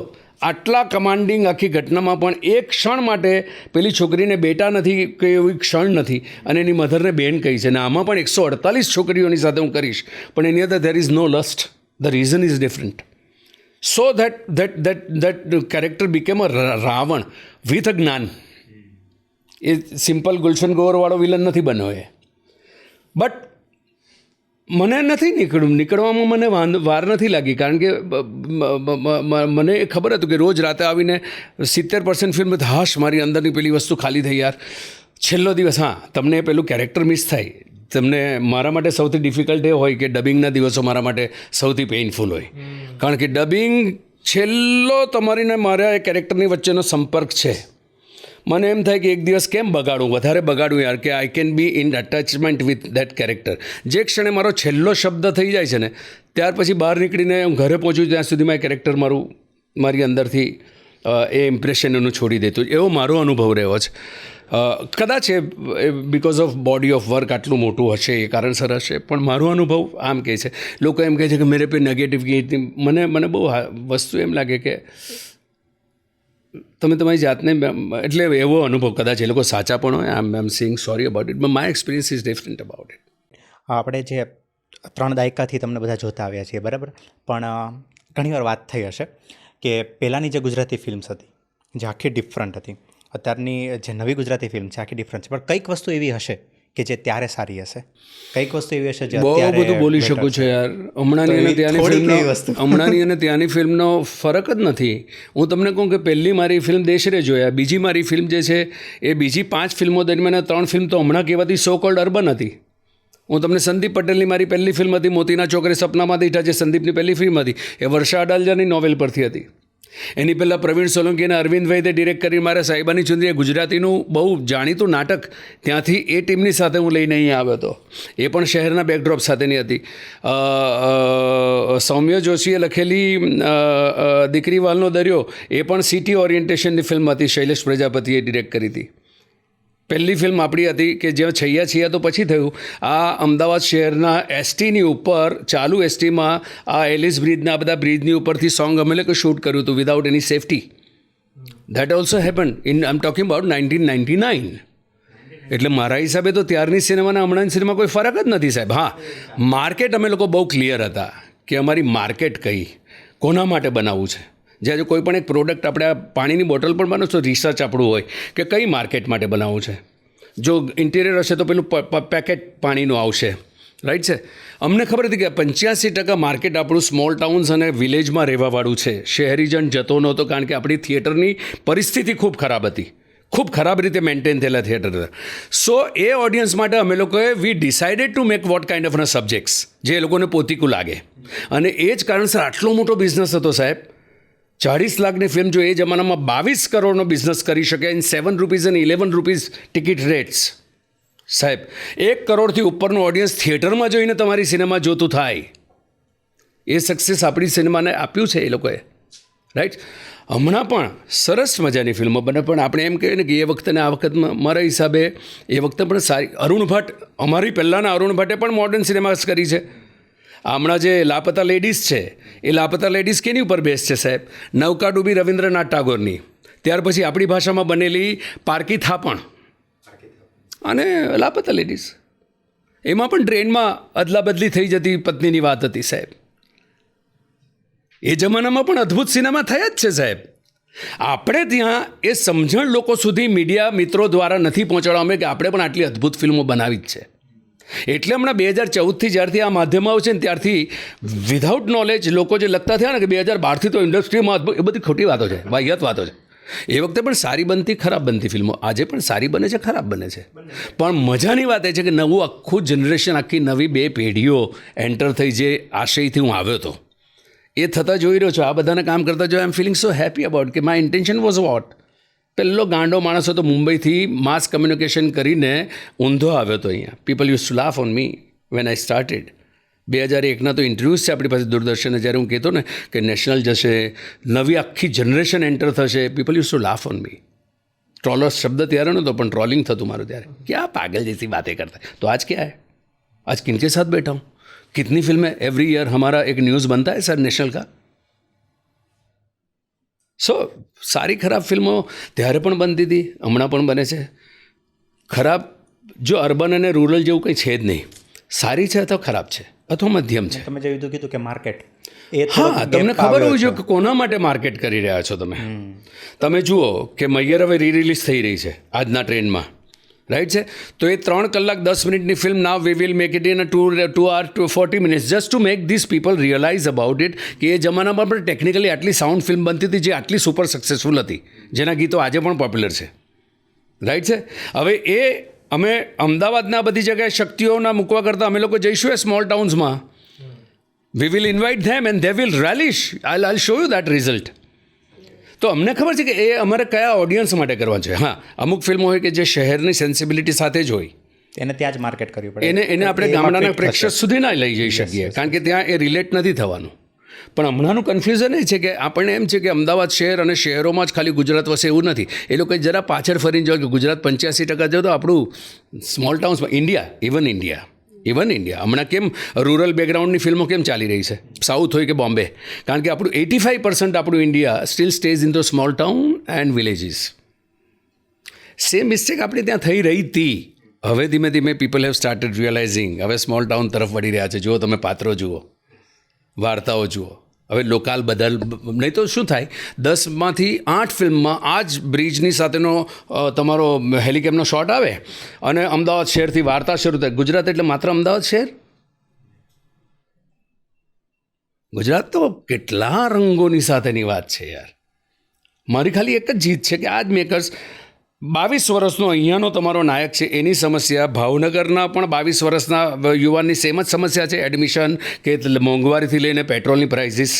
A: આટલા કમાન્ડિંગ આખી ઘટનામાં પણ એક ક્ષણ માટે પેલી છોકરીને બેટા નથી કે એવી ક્ષણ નથી અને એની મધરને બેન કહી છે. અને આમાં પણ 148 છોકરીઓની સાથે હું કરીશ પણ એની અંદર there is no lust. The reason is different. So that character became a Ravan with a gyan. એ સિમ્પલ ગુલશન ગોરવાળો વિલન નથી બન્યો એ. બટ મને નથી નીકળવામાં મને વાર નથી લાગી, કારણ કે મને એ ખબર હતું કે રોજ રાતે આવીને 70% ફિલ્મ હાશ મારી અંદરની પેલી વસ્તુ ખાલી થઈ યાર. છેલ્લો દિવસ, હા તમને પેલું કેરેક્ટર મિસ થાય. તમને મારા માટે સૌથી ડિફિકલ્ટ એ હોય કે ડબિંગના દિવસો મારા માટે સૌથી પેઇનફુલ હોય, કારણ કે ડબિંગ છેલ્લો તમારી ને મારા એ કેરેક્ટરની વચ્ચેનો સંપર્ક છે. મને એમ થાય કે એક દિવસ કેમ વધારે બગાડું યાર, કે I can be in attachment with that character. જે ક્ષણે મારો છેલ્લો શબ્દ થઈ જાય છે ને, ત્યાર પછી બહાર નીકળીને હું ઘરે પહોંચું ત્યાં સુધીમાં એ કેરેક્ટર મારી અંદરથી એ ઇમ્પ્રેશન એનું છોડી દેતું. એવો મારો અનુભવ રહ્યો છે. કદાચ એ because of body of work આટલું મોટું હશે એ કારણસર હશે, પણ મારો અનુભવ આમ કહે છે. લોકો એમ કહે છે કે મેરે પે નેગેટિવ મને બહુ વસ્તુ એમ લાગે કે તમે તમારી જાતને, એટલે એવો અનુભવ કદાચ એ લોકો સાચા પણ હોય. I am saying sorry about it, but my experience is different about it.
B: આપણે જે 3 દાયકાથી તમને બધા જોતા આવ્યા છીએ, બરાબર, પણ ઘણીવાર વાત થઈ હશે કે પહેલાંની જે ગુજરાતી ફિલ્મ્સ હતી જે આખી ડિફરન્ટ હતી, અત્યારની જે નવી ગુજરાતી ફિલ્મ છે આખી ડિફરન્ટ છે, પણ કંઈક વસ્તુ એવી હશે કે જે ત્યારે સારી હશે, કંઈક વસ્તુ એવી હશે જે
A: બહુ
B: અત્યારે
A: બધું બોલી
B: better
A: શકું
B: છે.
A: છું યાર. હમણાંની અને ત્યાંની
B: થોડીક
A: ફિલ્મનો,
B: એવી વસ્તુ.
A: હમણાંની અને ત્યાંની ફિલ્મનો ફરક જ નથી. હું તમને કહું કે પહેલી મારી ફિલ્મ દેશરે જોયા, બીજી મારી ફિલ્મ જે છે એ બીજી 5 ફિલ્મો દરમિયાન 3 ફિલ્મ તો હમણાં કહેવાતી સો કોલ્ડ અર્બન હતી. હું તમને સંદીપ પટેલની મારી પહેલી ફિલ્મ હતી મોતીના છોકરે સપનામાં દીઠા, જે સંદીપની પહેલી ફિલ્મ હતી, એ વર્ષા અડાલજાની નોવેલ પરથી હતી. એની પહેલાં પ્રવીણ સોલંકી અને અરવિંદ વૈદે ડિરેક્ટ કરી મારા સાહેબાની ચુંદરી, ગુજરાતીનું બહુ જાણીતું નાટક, ત્યાંથી એ ટીમની સાથે હું લઈને અહીંયા આવ્યો હતો. એ પણ શહેરના બેકડ્રોપ સાથેની હતી. સૌમ્ય જોશીએ લખેલી દીકરી વાલનો દરિયો, એ પણ સિટી ઓરિએન્ટેશનની ફિલ્મ હતી, શૈલેષ પ્રજાપતિએ ડિરેક્ટ કરી હતી. પહેલી ફિલ્મ આપણી હતી કે જ્યાં છૈયા તો પછી થયું. આ અમદાવાદ શહેરના એસટીની ઉપર, ચાલુ એસટીમાં આ એલિસ બ્રિજના બધા બ્રિજની ઉપરથી સોંગ અમે લોકો શૂટ કર્યું હતું without any safety. That also happen in, I am talking about 1999. એટલે મારા હિસાબે તો ત્યારની સિનેમાના હમણાંની સિનેમા કોઈ ફરક જ નથી સાહેબ. હા, માર્કેટ અમે લોકો બહુ ક્લિયર હતા કે અમારી માર્કેટ કઈ, કોના માટે બનાવવું છે. જ્યારે કોઈ પણ એક પ્રોડક્ટ, આપણે આ પાણીની બોટલ પણ બનાવશો, રિસર્ચ આપણું હોય કે કઈ માર્કેટ માટે બનાવવું છે. જો ઇન્ટિરિયર હશે તો પેલું પેકેટ પાણીનું આવશે, રાઈટ છે. અમને ખબર હતી કે 85% માર્કેટ આપણું સ્મોલ ટાઉન્સ અને વિલેજમાં રહેવાવાળું છે. શહેરીજન જતો નહોતો, કારણ કે આપણી થિયેટરની પરિસ્થિતિ ખૂબ ખરાબ હતી, ખૂબ ખરાબ રીતે મેન્ટેન થયેલા થિયેટર. સો એ ઓડિયન્સ માટે અમે લોકોએ we decided to make what kind ઓફના સબ્જેક્ટ્સ જે એ લોકોને પોતીકું લાગે. અને એ જ કારણસર આટલો મોટો બિઝનેસ હતો સાહેબ. 40 લાખની ફિલ્મ જો એ જમાનામાં 22 કરોડનો બિઝનેસ કરી શકે, ઇન 7 રૂપીઝ અને 11 રૂપીઝ ટિકિટ રેટ્સ સાહેબ. 1 કરોડથી ઉપરનું ઓડિયન્સ થિયેટરમાં જોઈને તમારી સિનેમા જોતું થાય, એ સક્સેસ આપણી સિનેમાને આપ્યું છે એ લોકોએ, રાઈટ. હમણાં પણ સરસ મજાની ફિલ્મો બને, પણ આપણે એમ કહીએ ને કે એ વખતે ને આ વખતમાં મારા હિસાબે એ વખતે પણ સારી. અરુણ ભટ્ટ, અમારી પહેલાંના અરુણ ભટ્ટે પણ મોડર્ન સિનેમાસ કરી છે. હમણાં જે લાપતા લેડીઝ છે, એ લાપતા લેડીઝ કેની ઉપર બેસ છે સાહેબ? નૌકા ડૂબી રવિન્દ્રનાથ ટાગોરની. ત્યાર પછી આપણી ભાષામાં બનેલી પારકી થાપણ અને લાપતા લેડીઝ. એમાં પણ ટ્રેનમાં અદલા બદલી થઈ જતી પત્નીની વાત હતી સાહેબ. એ જમાનામાં પણ અદ્ભુત સિનેમા થયા જ છે સાહેબ. આપણે ત્યાં એ સમજણ લોકો સુધી મીડિયા મિત્રો દ્વારા નથી પહોંચાડવામાં કે આપણે પણ આટલી અદ્ભુત ફિલ્મો બનાવી જ છે. એટલે હમણાં 2014થી જ્યારથી આ માધ્યમ આવે છે ને, ત્યારથી વિધાઉટ નોલેજ લોકો જે લખતા થયા ને કે 2012થી તો ઇન્ડસ્ટ્રીમાં, એ બધી ખોટી વાતો છે, વાહિયાત વાતો છે. એ વખતે પણ સારી બનતી, ખરાબ બનતી ફિલ્મો. આજે પણ સારી બને છે, ખરાબ બને છે. પણ મજાની વાત એ છે કે નવું આખું જનરેશન, આખી નવી 2 પેઢીઓ એન્ટર થઈ, જે આશયથી હું આવ્યો હતો એ થતાં જોઈ રહ્યો છું. આ બધાને કામ કરતા જો આઈ am feeling so happy about કે માય ઇન્ટેન્શન વોઝ વોટ. પહેલો ગાંડો માણસ હતો મુંબઈથી માસ કમ્યુનિકેશન કરીને ઊંધો આવ્યો હતો અહીંયા. People use to laugh on me when I started. 2001ના તો ઇન્ટરવ્યૂઝ છે આપણી પાસે દૂરદર્શને, જ્યારે હું કહેતો ને કે નેશનલ જશે, નવી આખી જનરેશન એન્ટર થશે, people use to laugh on me. Trawler शब्द ત્યારે નહોતો, પણ ट्रॉलिंग થતું મારું ત્યારે. क्या पागल जैसी बातें करता है. तो आज क्या है, आज किनके साथ बैठा हूँ, कितनी फिल्में एवरी ईयर हमारा एक न्यूज़ बनता है सर नेशनल का. સો સારી ખરાબ ફિલ્મો ત્યારે પણ બનતી હતી, હમણાં પણ બને છે. ખરાબ જો અર્બન અને રૂરલ જેવું કંઈ છે જ નહીં. સારી છે અથવા ખરાબ છે અથવા મધ્યમ છે.
B: તમે જે કીધું કે માર્કેટ,
A: હા, તમને ખબર હોવી જોઈએ કે કોના માટે માર્કેટ કરી રહ્યા છો તમે. તમે જુઓ કે મૈયર હવે રી રિલીઝ થઈ રહી છે આજના ટ્રેન્ડમાં, રાઈટ છે. તો એ 3 કલાક 10 મિનિટની film now we will make it in 2 hours 40 minutes just to make this people realize about it કે એ જમાનામાં પણ ટેકનિકલી આટલી સાઉન્ડ ફિલ્મ બનતી હતી જે આટલી સુપર સક્સેસફુલ હતી, જેના ગીતો આજે પણ પોપ્યુલર છે. રાઈટ છે. હવે એ અમે અમદાવાદના બધી જગ્યાએ શક્તિઓના મૂકવા કરતાં અમે લોકો જઈશું એ સ્મોલ ટાઉન્સમાં, we will invite them and they will relish. I show you that result. તો અમને ખબર છે કે એ અમારે કયા ઓડિયન્સ માટે કરવા છે. હા, અમુક ફિલ્મો હોય કે જે શહેરની સેન્સિબિલિટી સાથે જ હોય,
B: એને ત્યાં જ માર્કેટ કરવી પડે,
A: એને આપણે ગામડાના પ્રેક્ષક સુધી ના લઈ જઈ શકીએ, કારણ કે ત્યાં એ રિલેટ નથી થવાનું. પણ હમણાંનું કન્ફ્યુઝન એ છે કે આપણને એમ છે કે અમદાવાદ શહેર અને શહેરોમાં જ ખાલી ગુજરાત વસે એવું નથી. એ લોકો જરા પાછળ ફરીને જોયું કે ગુજરાત 85% જો તો આપણું સ્મોલ ટાઉન્સમાં ઇવન ઇન્ડિયા હમણાં કેમ રૂરલ બેકગ્રાઉન્ડની ફિલ્મો કેમ ચાલી રહી છે, સાઉથ હોય કે બોમ્બે, કારણ કે આપણું 85% આપણું India still stays in the small town and villages. Same mistake આપણે ત્યાં થઈ રહી હતી. હવે ધીમે ધીમે પીપલ હેવ સ્ટાર્ટેડ રિયલાઇઝિંગ. હવે સ્મોલ ટાઉન તરફ વળી રહ્યા છે. જુઓ તમે પાત્રો જુઓ, વાર્તાઓ જુઓ. હવે લોકાલ બદલ નહીં તો શું થાય, 10માંથી 8 ફિલ્મમાં આ જ બ્રિજની સાથેનો તમારો હેલિકેમનો શોટ આવે અને અમદાવાદ શહેરથી વાર્તા શરૂ થાય. ગુજરાત એટલે માત્ર અમદાવાદ શહેર? ગુજરાત તો કેટલા રંગોની સાથેની વાત છે યાર. મારી ખાલી એક જ જીત છે કે આ જ મેકર્સ 22 વર્ષનો અહીંયાનો તમારો નાયક છે, એની સમસ્યા ભાવનગરના પણ 22 વર્ષના યુવાનની સેમ જ સમસ્યા છે, એડમિશન કે મોંઘવારીથી લઈને પેટ્રોલની પ્રાઇસીસ.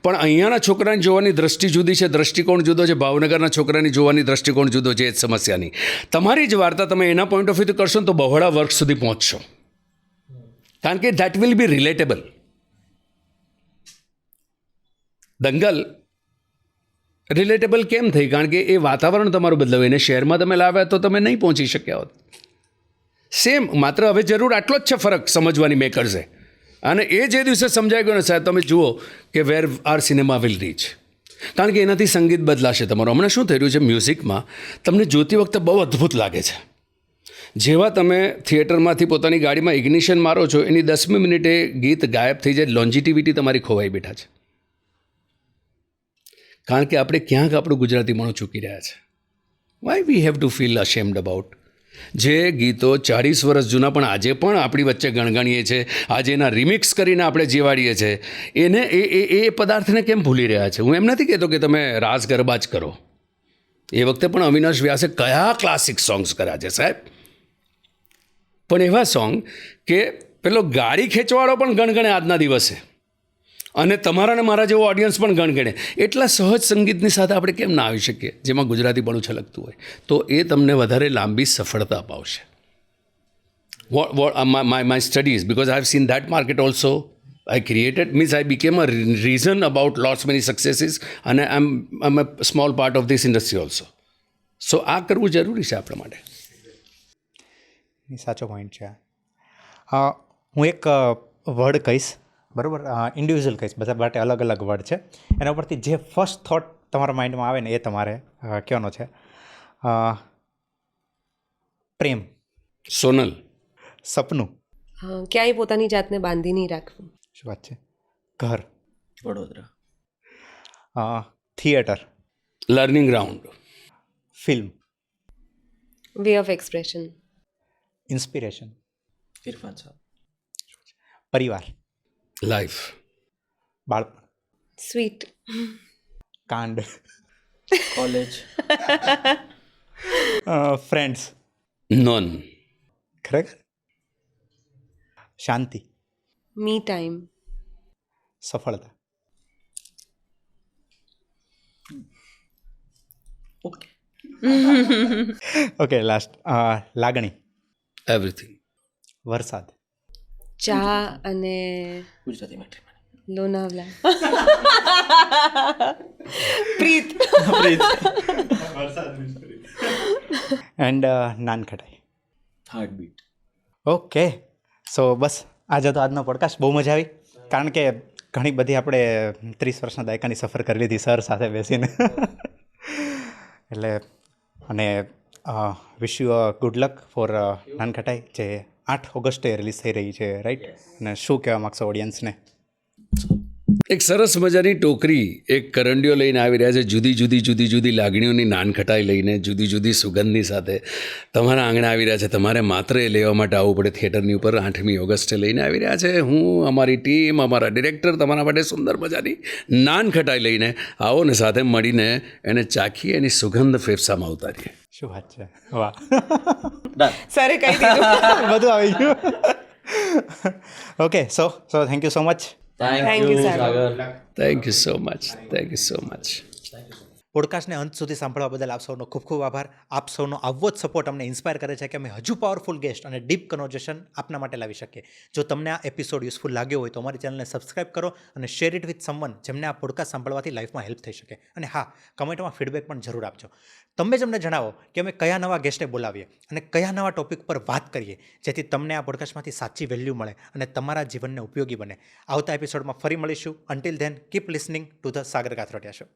A: પણ અહીંયાના છોકરાની જોવાની દ્રષ્ટિ જુદી છે, દ્રષ્ટિકોણ જુદો છે. ભાવનગરના છોકરાની જોવાની દ્રષ્ટિકોણ જુદો છે. એ જ સમસ્યાની તમારી જ વાર્તા તમે એના પોઈન્ટ ઓફ વ્યૂથી કરશો ને તો બહોળા વર્ગ સુધી પહોંચશો, કારણ કે that will be relatable. Dangal relatable કેમ થઈ? કારણ કે એ વાતાવરણ તમારું બદલાવે, એને શહેરમાં તમે લાવ્યા તો તમે નહીં પહોંચી શક્યા હોત. સેમ, માત્ર હવે જરૂર આટલો જ છે ફરક સમજવાની મેકર્સે. અને એ જે દિવસે સમજાઈ ગયો ને સાહેબ, તમે જુઓ કે where are cinema will rich. કારણ કે એનાથી સંગીત બદલાશે તમારું. હમણાં શું થઈ રહ્યું છે મ્યુઝિકમાં, તમને જોતી વખતે બહુ અદ્ભુત લાગે છે. જેવા તમે થિયેટરમાંથી પોતાની ગાડીમાં ઇગ્નિશન મારો છો, એની 10મી મિનિટે ગીત ગાયબ થઈ જાય, લોન્જિટિવિટી તમારી ખોવાઈ બેઠા છે. કારણ કે આપણે ક્યાંક આપણું ગુજરાતીપણું ચૂકી રહ્યા છે. Why we have to feel અશેમ્ડ about જે ગીતો 40 વર્ષ જૂના પણ આજે પણ આપણી વચ્ચે ગણગણીએ છીએ, આજે એના રિમિક્સ કરીને આપણે જીવાડીએ છીએ, એને એ પદાર્થને કેમ ભૂલી રહ્યા છે? હું એમ નથી કહેતો કે તમે રાસ ગરબા જ કરો. એ વખતે પણ અવિનાશ વ્યાસે કયા ક્લાસિક સોંગ્સ કર્યા છે સાહેબ. પણ એવા સોંગ કે પેલો ગાડી ખેંચવાળો પણ ગણગણે આજના દિવસે, અને તમારા ને મારા જેવો ઓડિયન્સ પણ ગણગણે. એટલા સહજ સંગીતની સાથે આપણે કેમ ના આવી શકીએ જેમાં ગુજરાતીપણું છલકતું હોય? તો એ તમને વધારે લાંબી સફળતા અપાવશે. My studies, because I have seen that market also. I created means I became a reason about lots many successes, અને I am a small part of this industry also. So આ કરવું જરૂરી છે આપણા માટે.
B: સાચો પોઈન્ટ છે. હું એક વર્ડ કહીશ, બરાબર? ઇન્ડિવિજ્યુઅલ કહીશ, બધા માટે અલગ અલગ વર્ડ છે. એના ઉપરથી જે ફર્સ્ટ થોટ તમારા માઇન્ડમાં આવે ને એ તમારે કહેવાનો છે. પ્રેમ.
A: સોનલ.
B: સપનું.
C: ક્યાંય પોતાની જાતને બાંધી નહીં રાખવું.
B: શું વાત છે? ઘર.
D: Vadodara.
B: Theatre.
A: Learning ground.
B: Film.
C: Way of expression.
B: Inspiration.
D: Irfan સાહેબ.
B: પરિવાર.
A: લાઈફ.
B: બાળપણ.
C: સ્વીટ.
B: કાંડ.
D: કોલેજ.
B: ફ્રેન્ડ્સ.
A: નોન.
B: ખરેખર. શાંતિ.
C: Me time.
B: સફળતા.
D: ઓકે.
B: Okay, last. લાગણી.
A: એવરીથિંગ.
B: વરસાદ.
C: ચા અને
D: ગુજરાતી મેટ્રિમોની.
C: લોનાવલા. પ્રીત.
B: And nankhatai.
D: Heartbeat.
B: Okay, so બસ આજે તો આજનો પોડકાસ્ટ બહુ મજા આવી, કારણ કે ઘણી બધી આપણે 30 વર્ષના દાયકાની સફર કરી લીધી સર સાથે બેસીને. એટલે અને wish you good luck four nankhatai, જે 8 ઓગસ્ટે રિલીઝ થઈ રહી છે, રાઈટ? અને શું કહેવા માગશો ઓડિયન્સને?
A: એક સરસ મજાની ટોકરી એક કરંડીઓ લઈને આવી રહ્યા છે, જુદી જુદી લાગણીઓની નાનખટાઈ લઈને, જુદી જુદી સુગંધની સાથે તમારા આંગણે આવી રહ્યા છે. તમારે માત્ર એ લેવા માટે આવવું પડે થિયેટરની ઉપર. 8મી ઓગસ્ટે લઈને આવી રહ્યા છે હું, અમારી ટીમ, અમારા ડિરેક્ટર તમારા માટે સુંદર મજાની નાનખટાઈ લઈને. આવો ને સાથે મળીને એને ચાખીએ, એની સુગંધ ફેફસામાં ઉતારીએ.
B: શું વાત છે, વાહ.
C: સરે કહી દીધું.
B: બધું આવી ગયું. Okay, so thank you so much.
D: Thank you Sagar.
A: Thank you so much, thank you so much.
B: પોડકાસ્ટને અંત સુધી સાંભળવા બદલ આપ સૌનો ખૂબ ખૂબ આભાર. આપ સૌનો આવો જ સપોર્ટ અમને ઇન્સ્પાયર કરે છે કે અમે હજુ પાવરફુલ ગેસ્ટ અને ડીપ કન્વર્ઝેશન આપના માટે લાવી શકીએ. જો તમને આ એપિસોડ યુઝફુલ લાગ્યો હોય તો અમારી ચેનલને સબસ્ક્રાઇબ કરો અને શેર ઇટ વિથ સમવન જેમને આ પોડકાસ્ટ સાંભળવાથી લાઈફમાં હેલ્પ થઈ શકે. અને હા, કમેન્ટમાં ફીડબેક પણ જરૂર આપજો. તમે જ અમને જણાવો કે અમે કયા નવા ગેસ્ટને બોલાવીએ અને કયા નવા ટોપિક પર વાત કરીએ જેથી તમને આ પોડકાસ્ટમાંથી સાચી વેલ્યુ મળે અને તમારા જીવનને ઉપયોગી બને. આવતા એપિસોડમાં ફરી મળીશું. Until then keep listening to the Sagar Kathrotiya show.